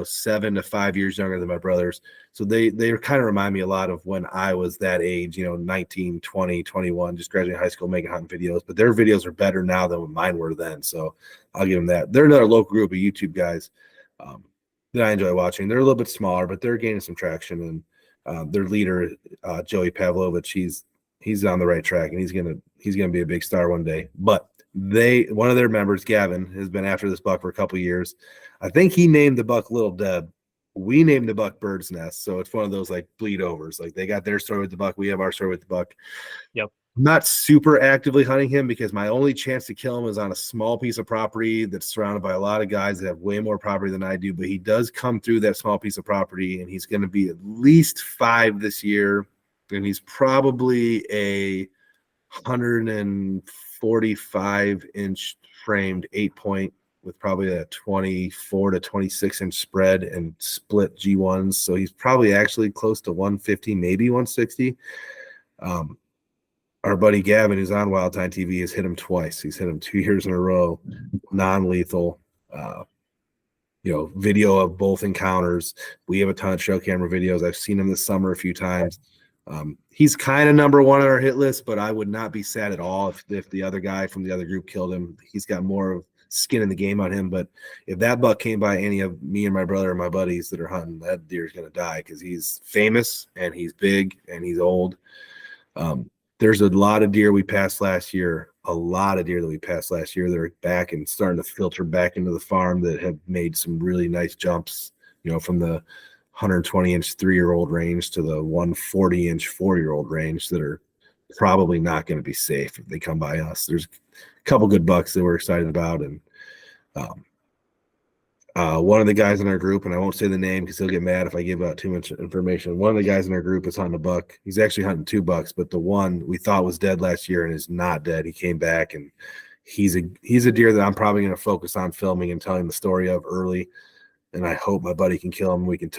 7 to 5 years younger than my brothers. So they kind of remind me a lot of when I was that age, 19, 20, 21, just graduating high school, making hunting videos. But their videos are better now than what mine were then. So I'll give them that. They're another local group of YouTube guys that I enjoy watching. They're a little bit smaller, but they're gaining some traction. And their leader, Joey Pavlovich, he's on the right track, and he's gonna be a big star one day. But one of their members, Gavin, has been after this buck for a couple of years. I think he named the buck Little Deb. We named the buck Bird's Nest. So it's one of those like bleed overs. Like they got their story with the buck. We have our story with the buck. Yep. I'm not super actively hunting him because my only chance to kill him is on a small piece of property that's surrounded by a lot of guys that have way more property than I do. But he does come through that small piece of property, and he's going to be at least 5 this year. And he's probably a 145-inch framed 8-point with probably a 24 to 26-inch spread and split G1s. So he's probably actually close to 150, maybe 160. Our buddy Gavin, who's on Wild Time TV, has hit him twice. He's hit him 2 years in a row, non-lethal. Video of both encounters. We have a ton of trail camera videos. I've seen him this summer a few times. He's kind of number one on our hit list, but I would not be sad at all if the other guy from the other group killed him. He's got more of skin in the game on him. But if that buck came by any of me and my brother or my buddies that are hunting, that deer is going to die because he's famous and he's big and he's old. There's a lot of deer we passed last year, that are back and starting to filter back into the farm that have made some really nice jumps, from the 120-inch 3-year-old range to the 140-inch 4-year-old range that are probably not going to be safe if they come by us. There's a couple good bucks that we're excited about. And one of the guys in our group, and I won't say the name because he'll get mad if I give out too much information. One of the guys in our group is hunting a buck. He's actually hunting 2 bucks, but the one we thought was dead last year and is not dead. He came back, and he's a deer that I'm probably going to focus on filming and telling the story of early. And I hope my buddy can kill him. We can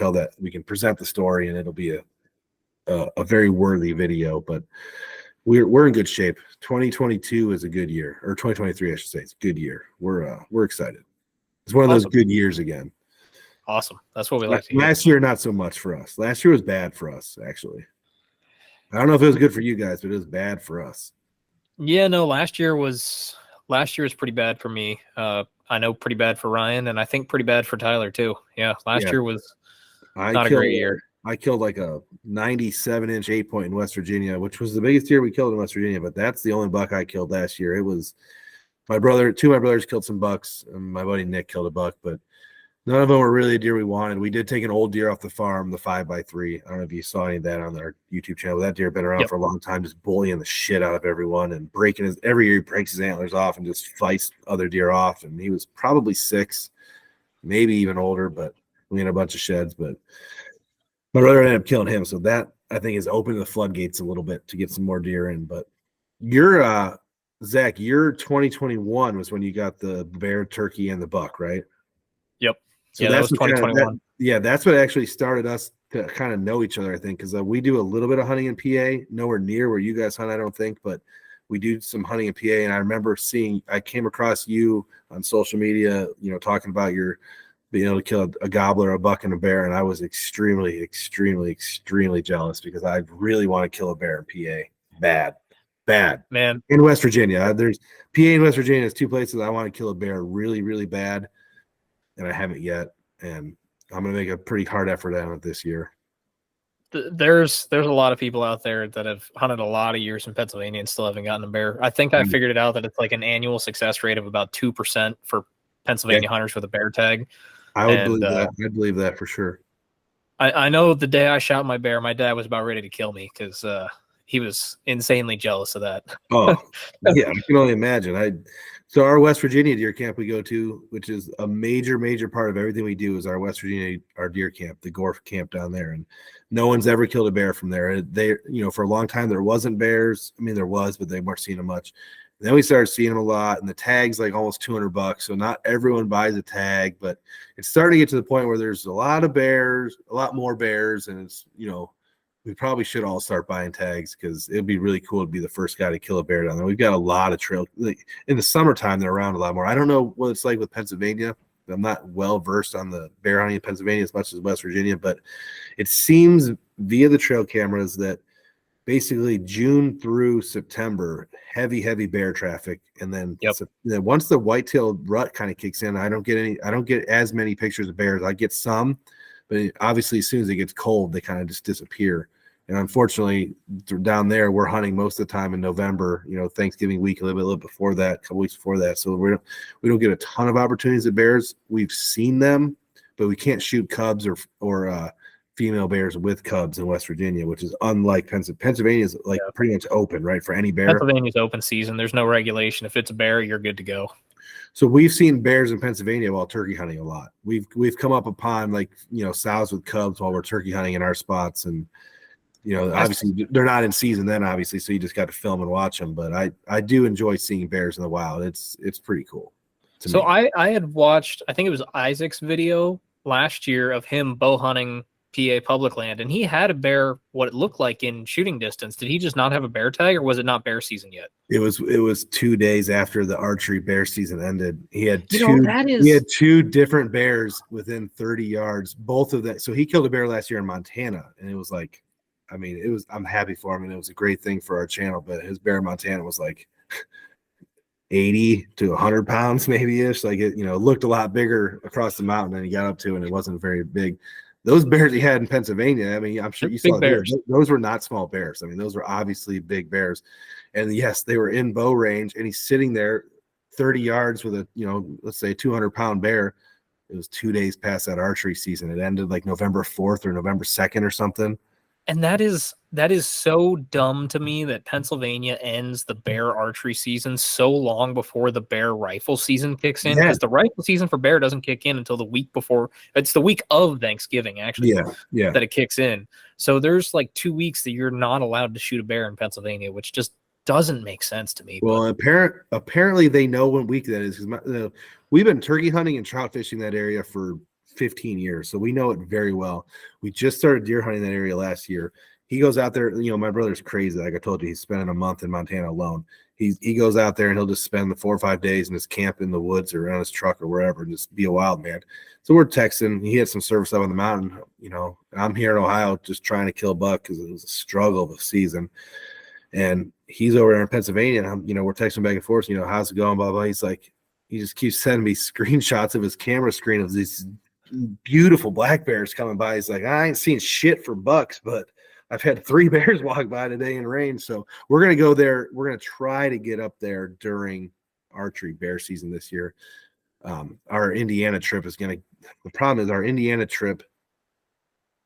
present the story, and it'll be a very worthy video. But we're in good shape. 2022 is a good year, or 2023, I should say. It's a good year. We're excited. It's one of those good years again. Awesome. That's what we like to hear. Last year, not so much for us. Last year was bad for us, actually. I don't know if it was good for you guys, but it was bad for us. Yeah, no, last year was pretty bad for me. I know pretty bad for Ryan, and I think pretty bad for Tyler too. Yeah, last year was not a great year. I killed like a 97-inch 8-point in West Virginia, which was the biggest deer we killed in West Virginia, but that's the only buck I killed last year. It was two of my brothers killed some bucks, and my buddy Nick killed a buck, but none of them were really a deer we wanted. We did take an old deer off the farm, the 5x3. I don't know if you saw any of that on our YouTube channel. That deer had been around for a long time, just bullying the shit out of everyone and every year he breaks his antlers off and just fights other deer off. And he was probably 6, maybe even older, but we had a bunch of sheds. But my brother ended up killing him. So that, I think, is opening the floodgates a little bit to get some more deer in. But Zach, your 2021 was when you got the bear, turkey, and the buck, right? Yep. So yeah, that was 2021. That's what actually started us to kind of know each other, I think, because we do a little bit of hunting in PA, nowhere near where you guys hunt, I don't think, but we do some hunting in PA. And I remember I came across you on social media, talking about your being able to kill a gobbler, a buck, and a bear. And I was extremely, extremely, extremely jealous because I really want to kill a bear in PA. Bad. Man. In West Virginia. There's PA and West Virginia is 2 places I want to kill a bear really, really bad. And I haven't yet, and I'm going to make a pretty hard effort on it this year. There's a lot of people out there that have hunted a lot of years in Pennsylvania and still haven't gotten a bear. I think I figured it out that it's like an annual success rate of about 2% for Pennsylvania hunters with a bear tag. I would believe that. I believe that for sure. I know the day I shot my bear, my dad was about ready to kill me because he was insanely jealous of that. Oh, yeah, I can only imagine. So our West Virginia deer camp we go to, which is a major, major part of everything we do, is our West Virginia, our deer camp, the Gorf camp down there. And no one's ever killed a bear from there. For a long time, there wasn't bears. I mean, there was, but they weren't seeing them much. And then we started seeing them a lot, and the tag's like almost $200. So not everyone buys a tag, but it's starting to get to the point where there's a lot of bears, a lot more bears. And it's, we probably should all start buying tags because it'd be really cool to be the first guy to kill a bear down there. We've got a lot of trail in the summertime. They're around a lot more. I don't know what it's like with Pennsylvania. I'm not well versed on the bear hunting in Pennsylvania as much as West Virginia, but it seems via the trail cameras that basically June through September, heavy bear traffic, and then once the white-tailed rut kind of kicks in, I don't get as many pictures of bears. I get some. But obviously, as soon as it gets cold, they kind of just disappear. And unfortunately, down there, we're hunting most of the time in November. Thanksgiving week, a little bit before that, a couple weeks before that. So we don't get a ton of opportunities at bears. We've seen them, but we can't shoot cubs or female bears with cubs in West Virginia, which is unlike Pennsylvania. Pennsylvania is pretty much open, right, for any bear. Pennsylvania's open season. There's no regulation. If it's a bear, you're good to go. So we've seen bears in Pennsylvania while turkey hunting a lot. We've come up upon sows with cubs while we're turkey hunting in our spots, and obviously they're not in season then, obviously, so you just got to film and watch them. But I do enjoy seeing bears in the wild. It's pretty cool. So I had watched, I think it was Isaac's video last year of him bow hunting PA public land, and he had a bear what it looked like in shooting distance. Did he just not have a bear tag, or was it not bear season yet? It was 2 days after the archery bear season ended. He had he had 2 different bears within 30 yards, both of them. So he killed a bear last year in Montana, and it was like I mean, I'm happy for him, and it was a great thing for our channel. But his bear in Montana was like 80 to 100 pounds, maybe ish. Like it, looked a lot bigger across the mountain than he got up to, and it wasn't very big. Those bears he had in Pennsylvania, I mean, I'm sure you saw bears. Those were not small bears. I mean, those were obviously big bears. And yes, they were in bow range, and he's sitting there 30 yards with a, let's say 200-pound bear. It was 2 days past that archery season. It ended like November 4th or November 2nd or something. And that is so dumb to me that Pennsylvania ends the bear archery season so long before the bear rifle season kicks in, because the rifle season for bear doesn't kick in until the week before. It's the week of Thanksgiving, actually, that it kicks in. So there's like 2 weeks that you're not allowed to shoot a bear in Pennsylvania, which just doesn't make sense to me. Well, apparently they know what week that is, because we've been turkey hunting and trout fishing that area for 15 years, so we know it very well. We just started deer hunting that area last year. He goes out there, my brother's crazy. Like I told you, he's spending a month in Montana alone. He goes out there and he'll just spend the 4 or 5 days in his camp in the woods or on his truck or wherever, and just be a wild man. So we're texting. He had some service up on the mountain, and I'm here in Ohio just trying to kill buck because it was a struggle of a season. And he's over there in Pennsylvania, and we're texting back and forth, how's it going, blah, blah. He's like, he just keeps sending me screenshots of his camera screen of these beautiful black bears coming by. He's like, I ain't seen shit for bucks, but I've had 3 bears walk by today in rain. So we're going to go there. We're going to try to get up there during archery bear season this year. Our Indiana trip is going to, the problem is our Indiana trip,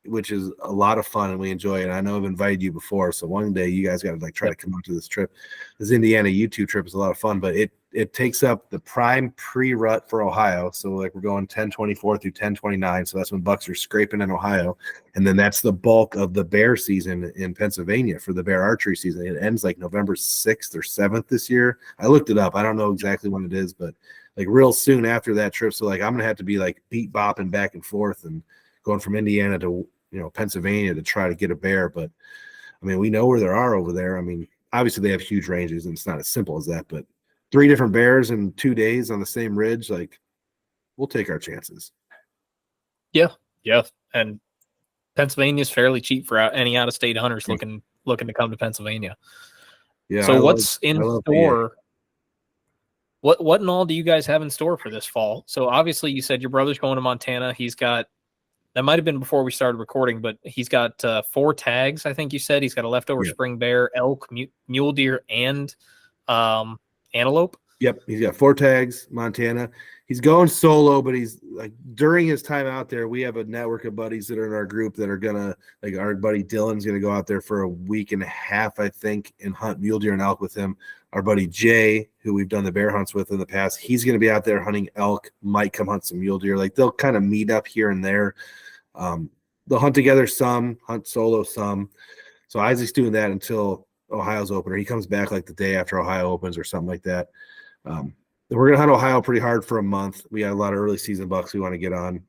which is a lot of fun and we enjoy it. I know I've invited you before, so one day you guys got to try to come up to this trip. This Indiana YouTube trip is a lot of fun, but it takes up the prime pre-rut for Ohio. So we're going 10/24 through 10/29. So that's when bucks are scraping in Ohio, and then that's the bulk of the bear season in Pennsylvania for the bear archery season. It ends like November 6th or 7th this year. I looked it up. I don't know exactly when it is, but like real soon after that trip. So like I'm gonna have to be like beat bopping back and forth and going from Indiana to Pennsylvania to try to get a bear. But I mean, we know where there are over there. I mean, obviously they have huge ranges and it's not as simple as that, but 3 different bears in 2 days on the same ridge, like we'll take our chances. Yeah. And Pennsylvania's fairly cheap for any out-of-state hunters looking to come to Pennsylvania. Yeah. So what's in store? What and all do you guys have in store for this fall? So obviously you said your brother's going to Montana. He's got, that might have been before we started recording, but he's got 4 tags. I think you said he's got a leftover spring bear, elk, mule deer, and antelope. Yep, he's got 4 tags, Montana. He's going solo, but he's like during his time out there, we have a network of buddies that are in our group that are gonna, like our buddy Dylan's gonna go out there for a week and a half, I think, and hunt mule deer and elk with him. Our buddy Jay, who we've done the bear hunts with in the past, he's gonna be out there hunting elk, might come hunt some mule deer. Like they'll kind of meet up here and there. They'll hunt together some, hunt solo some. So Isaac's doing that until Ohio's open, or he comes back like the day after Ohio opens or something like that. We're gonna hunt Ohio pretty hard for a month. We got a lot of early season bucks we want to get on.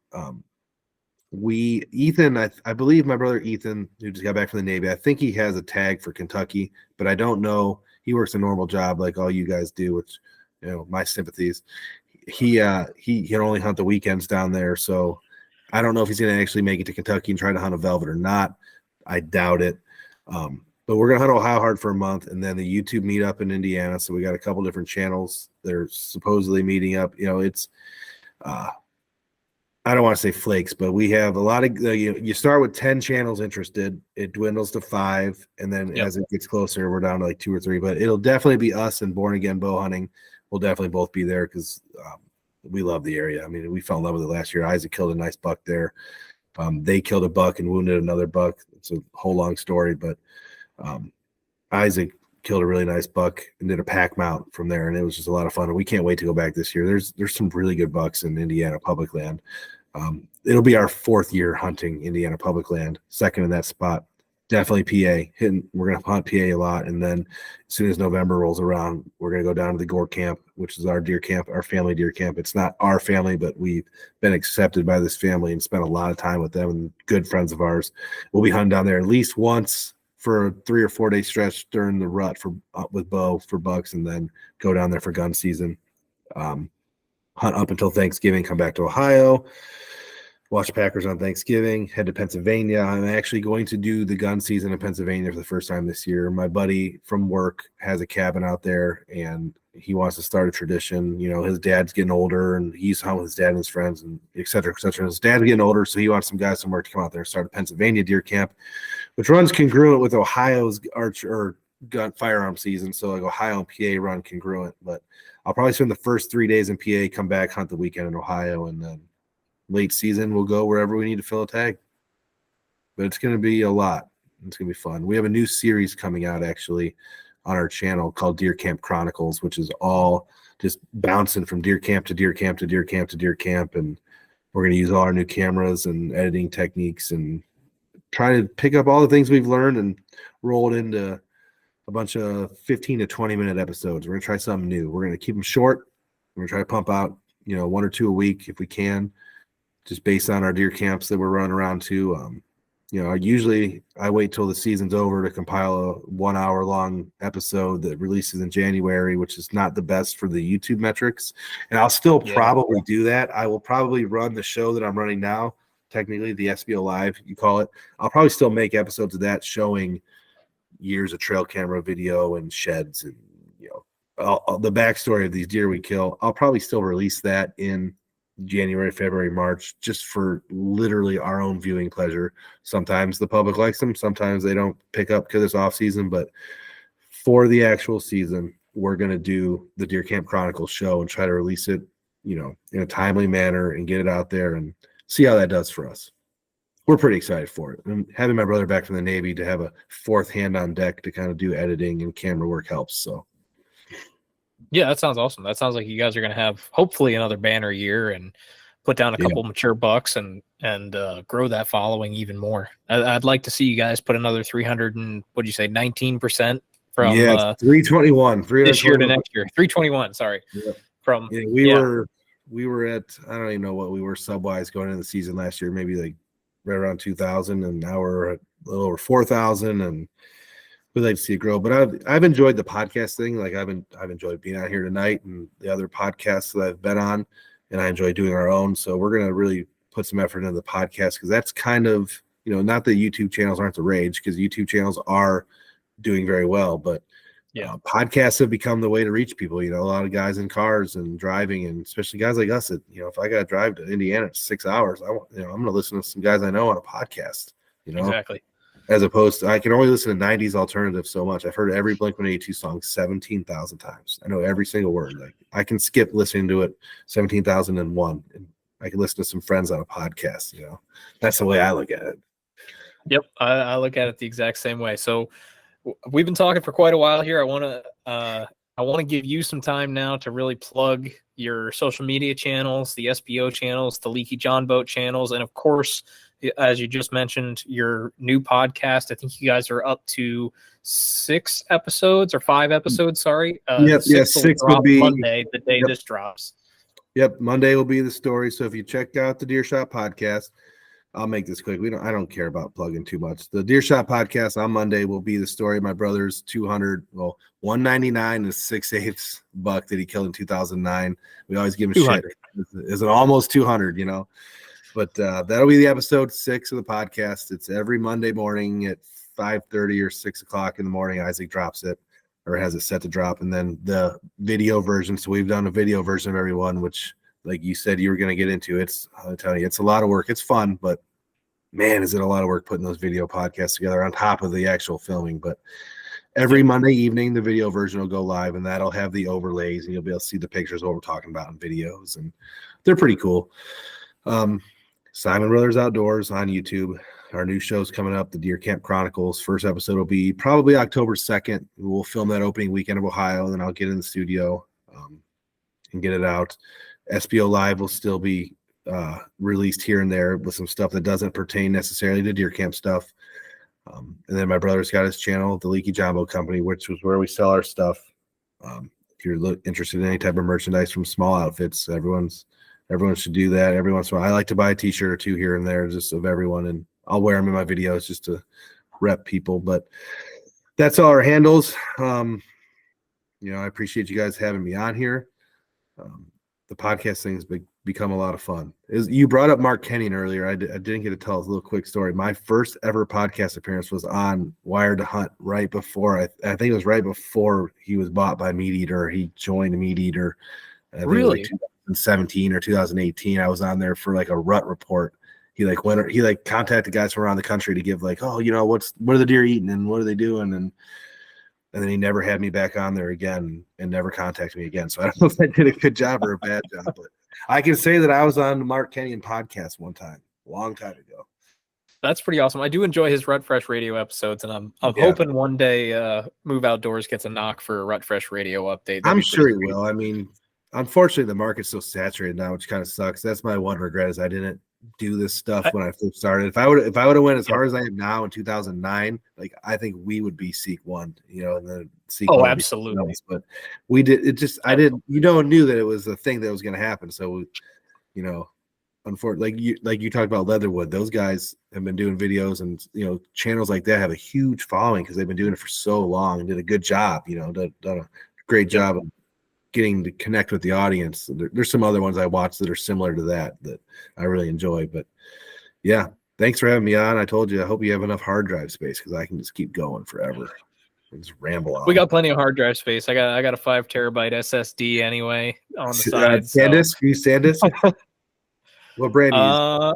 Ethan, I believe my brother Ethan, who just got back from the Navy, I think he has a tag for Kentucky, but I don't know. He works a normal job like all you guys do, which my sympathies. He can only hunt the weekends down there, so I don't know if he's going to actually make it to Kentucky and try to hunt a velvet or not. I doubt it. But we're going to hunt Ohio hard for a month, and then the YouTube meetup in Indiana. So we got a couple different channels. They're supposedly meeting up. It's I don't want to say flakes, but we have a lot of you start with 10 channels interested. It dwindles to 5, and then as it gets closer, we're down to like 2 or 3. But it'll definitely be us and Born Again Bow Hunting. We'll definitely both be there because we love the area. I mean, we fell in love with it last year. Isaac killed a nice buck there. They killed a buck and wounded another buck. It's a whole long story, but Isaac killed a really nice buck and did a pack mount from there, and it was just a lot of fun. And we can't wait to go back this year. There's some really good bucks in Indiana public land. It'll be our 4th year hunting Indiana public land, 2nd in that spot. Definitely PA. We're going to hunt PA a lot, and then as soon as November rolls around, we're going to go down to the Gore Camp, which is our deer camp, our family deer camp. It's not our family, but we've been accepted by this family and spent a lot of time with them and good friends of ours. We'll be hunting down there at least once for a 3 or 4 day stretch during the rut with bow for bucks, and then go down there for gun season. Hunt up until Thanksgiving, come back to Ohio. Watch Packers on Thanksgiving. Head to Pennsylvania. I'm actually going to do the gun season in Pennsylvania for the first time this year. My buddy from work has a cabin out there, and he wants to start a tradition. You know, his dad's getting older, and he's home with his dad and his friends, and et cetera, et cetera. His dad's getting older, so he wants some guys from work to come out there and start a Pennsylvania deer camp, which runs congruent with Ohio's gun firearm season. So like Ohio and PA run congruent, but I'll probably spend the first 3 days in PA, come back, hunt the weekend in Ohio, and then late season we'll go wherever we need to fill a tag. But it's going to be a lot. It's going to be fun. We have a new series coming out actually on our channel called Deer Camp Chronicles, which is all just bouncing from deer camp to deer camp to deer camp to deer camp. And we're going to use all our new cameras and editing techniques and try to pick up all the things we've learned and roll it into a bunch of 15 to 20-minute episodes. We're going to try something new. We're going to keep them short. We're going to try to pump out, 1 or 2 a week if we can, just based on our deer camps that we're running around to. Usually I wait till the season's over to compile a 1 hour long episode that releases in January, which is not the best for the YouTube metrics. And I'll still probably do that. I will probably run the show that I'm running now, technically the SBO Live, you call it. I'll probably still make episodes of that showing years of trail camera video and sheds and, the backstory of these deer we kill. I'll probably still release that in January, February, March, just for literally our own viewing pleasure. Sometimes the public likes them, sometimes they don't pick up because it's off season, but for the actual season, we're going to do the Deer Camp Chronicles show and try to release it, in a timely manner and get it out there and see how that does for us. We're pretty excited for it. And having my brother back from the Navy to have a fourth hand on deck to kind of do editing and camera work helps. So yeah, that sounds awesome. That sounds like you guys are going to have hopefully another banner year and put down a couple mature bucks and grow that following even more. I'd like to see you guys put another 300 and what'd you say, 19% from 321 this year to next year. 321, sorry. Yeah. We were at, I don't even know what we were sub-wise going into the season last year, maybe like right around 2,000, and now we're at a little over 4,000, and we'd like to see it grow. But I've enjoyed the podcast thing. Like I've enjoyed being out here tonight and the other podcasts that I've been on, and I enjoy doing our own. So we're going to really put some effort into the podcast, because that's kind of, not that YouTube channels aren't the rage, because YouTube channels are doing very well, but podcasts have become the way to reach people. A lot of guys in cars and driving, and especially guys like us that, if I got to drive to Indiana, it's 6 hours. I'm going to listen to some guys I know on a podcast, Exactly. As opposed to, I can only listen to 90s alternative so much. I've heard every Blink-182 song 17,000 times. I know every single word. Like I can skip listening to it 17,001, and I can listen to some friends on a podcast. That's the way I look at it. Yep, I look at it the exact same way. So we've been talking for quite a while here. I want to give you some time now to really plug your social media channels, the SBO channels, the Leaky John Boat channels, and of course, as you just mentioned, your new podcast. I think you guys are up to 6 episodes or 5 episodes. Sorry. Six will be Monday, the day this drops. Yep, Monday will be the story. So if you check out the Deer Shot podcast, I'll make this quick. I don't care about plugging too much. The Deer Shot podcast on Monday will be the story of my brother's 199 and 6/8 buck that he killed in 2009. We always give him 200. Shit. It's an almost 200, But that'll be the episode 6 of the podcast. It's every Monday morning at 5:30 or 6 o'clock in the morning. Isaac drops it, or has it set to drop. And then the video version. So we've done a video version of every one, which, like you said, you were going to get into. I'm telling you, it's a lot of work. It's fun, but man, is it a lot of work putting those video podcasts together on top of the actual filming. But every Monday evening, the video version will go live, and that'll have the overlays, and you'll be able to see the pictures of what we're talking about in videos, and they're pretty cool. Simon Brothers Outdoors on YouTube. Our new show's coming up, the Deer Camp Chronicles. First episode will be probably October 2nd. We'll film that opening weekend of Ohio, and then I'll get in the studio and get it out. SBO Live will still be released here and there with some stuff that doesn't pertain necessarily to deer camp stuff. And then my brother's got his channel, the Leaky John Boat Company, which was where we sell our stuff. If you're interested in any type of merchandise from small outfits, everyone should do that. Every once in a while, I like to buy a t-shirt or 2 here and there just of everyone, and I'll wear them in my videos just to rep people. But that's all our handles. I appreciate you guys having me on here. The podcast thing has become a lot of fun. You brought up Mark Kenyon earlier. I didn't get to tell a little quick story. My first ever podcast appearance was on Wired to Hunt right before I think it was right before he was bought by Meat Eater. He joined Meat Eater. I think Really? it was like 2017 or 2018. I was on there for like a rut report. He contacted guys from around the country to give like, oh, what are the deer eating and what are they doing? And then he never had me back on there again and never contacted me again. So I don't know if I did a good job or a bad job, but I can say that I was on the Mark Kenyon podcast one time, a long time ago. That's pretty awesome. I do enjoy his Rut Fresh Radio episodes, and I'm hoping one day Move Outdoors gets a knock for a Rut Fresh Radio update. I'm sure he will. I mean, unfortunately, the market's so saturated now, which kind of sucks. That's my one regret is I didn't do this stuff when I first started. If I would have went as hard as I am now in 2009, like I think we would be Seek One, and then Seek. Oh, absolutely. Else. But we did it. Just I didn't. Knew that it was a thing that was going to happen. So, unfortunately, like you talked about Leatherwood, those guys have been doing videos and channels like that have a huge following because they've been doing it for so long and did a good job. Done a great job of getting to connect with the audience. There's some other ones I watch that are similar to that I really enjoy. But yeah, thanks for having me on. I told you, I hope you have enough hard drive space because I can just keep going forever and just ramble on. We got plenty of hard drive space. I got a 5 terabyte SSD anyway on the side. SanDisk? You SanDisk? What brand do you use?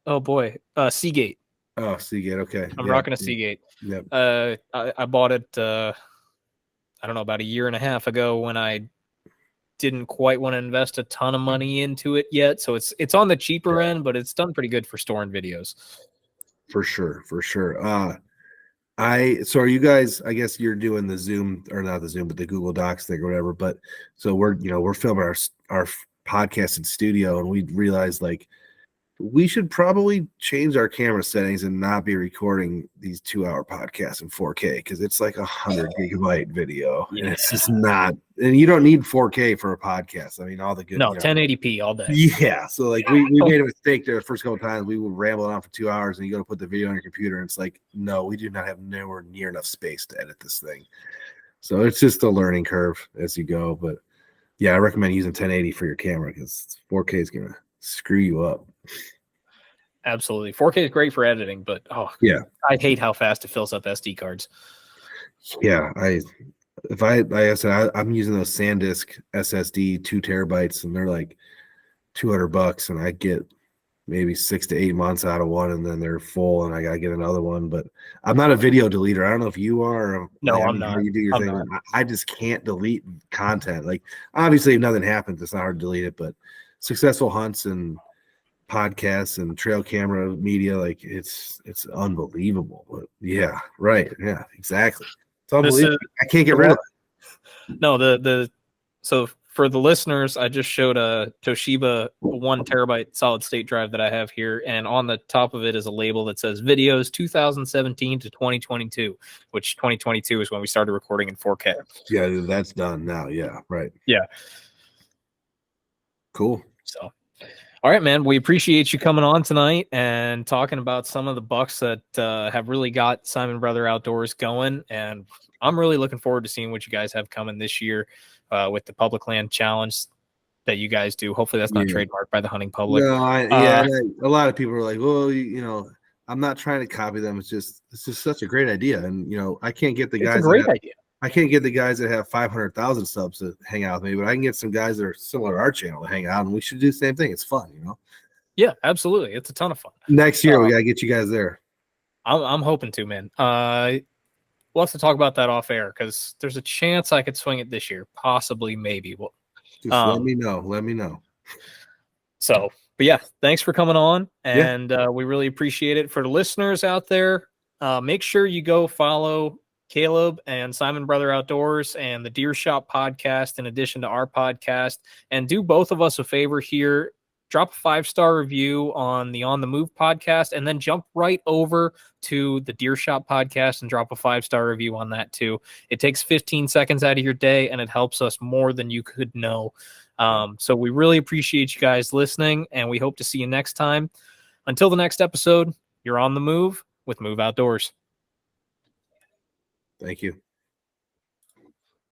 Oh boy, Seagate. Oh, Seagate. Okay, I'm rocking a Seagate. Yep. I bought it. I don't know, about a year and a half ago when I didn't quite want to invest a ton of money into it yet. So it's on the cheaper end, but it's done pretty good for storing videos. For sure. So are you guys, I guess you're doing the Zoom or not the Zoom, but the Google Docs thing or whatever. But so we're filming our podcast in studio and we realized like we should probably change our camera settings and not be recording these 2-hour podcasts in 4K because it's like 100 gigabyte video. Yeah. And it's just not, and you don't need 4K for a podcast. I mean, all the good. 1080p all day. Yeah. So like we made a mistake there the first couple of times. We would ramble on for 2 hours and you go to put the video on your computer and it's like, no, we do not have nowhere near enough space to edit this thing. So it's just a learning curve as you go. But yeah, I recommend using 1080 for your camera because 4K is going to screw you up. Absolutely. 4K is great for editing, but yeah, I hate how fast it fills up SD cards. Yeah, I'm using those SanDisk SSD 2 terabytes and they're like $200 and I get maybe 6 to 8 months out of one and then they're full and I gotta get another one. But I'm not a video deleter. I don't know if you are. No, I'm not. You do your thing. I just can't delete content. Like obviously if nothing happens, it's not hard to delete it, but successful hunts and podcasts and trail camera media, like it's unbelievable. But yeah, right. Yeah, exactly. It's unbelievable. I can't get rid of it. No, so for the listeners, I just showed a Toshiba 1 terabyte solid state drive that I have here, and on the top of it is a label that says videos 2017 to 2022, which 2022 is when we started recording in 4K. Yeah, that's done now. Yeah, right. Yeah. Cool. So all right, man. We appreciate you coming on tonight and talking about some of the bucks that have really got Simon Brother Outdoors going. And I'm really looking forward to seeing what you guys have coming this year with the Public Land Challenge that you guys do. Hopefully that's not trademarked by the hunting public. No, a lot of people are like, well, I'm not trying to copy them. It's just such a great idea. And, I can't get the guys. It's a great idea. I can't get the guys that have 500,000 subs to hang out with me, but I can get some guys that are similar to our channel to hang out, and we should do the same thing. It's fun, Yeah, absolutely. It's a ton of fun. Next year, we got to get you guys there. I'm hoping to, man. We'll have to talk about that off air because there's a chance I could swing it this year. Possibly, maybe. Well, just let me know. Let me know. So, but yeah, thanks for coming on, and we really appreciate it. For the listeners out there, make sure you go follow Caleb and Simon Brother Outdoors and the Deer Shop podcast in addition to our podcast, and do both of us a favor here. Drop a 5-star review on the On the Move podcast, and then jump right over to the Deer Shop podcast and drop a 5-star review on that too. It takes 15 seconds out of your day, and it helps us more than you could know. So we really appreciate you guys listening, and we hope to see you next time. Until the next episode, you're on the move with Move Outdoors. Thank you.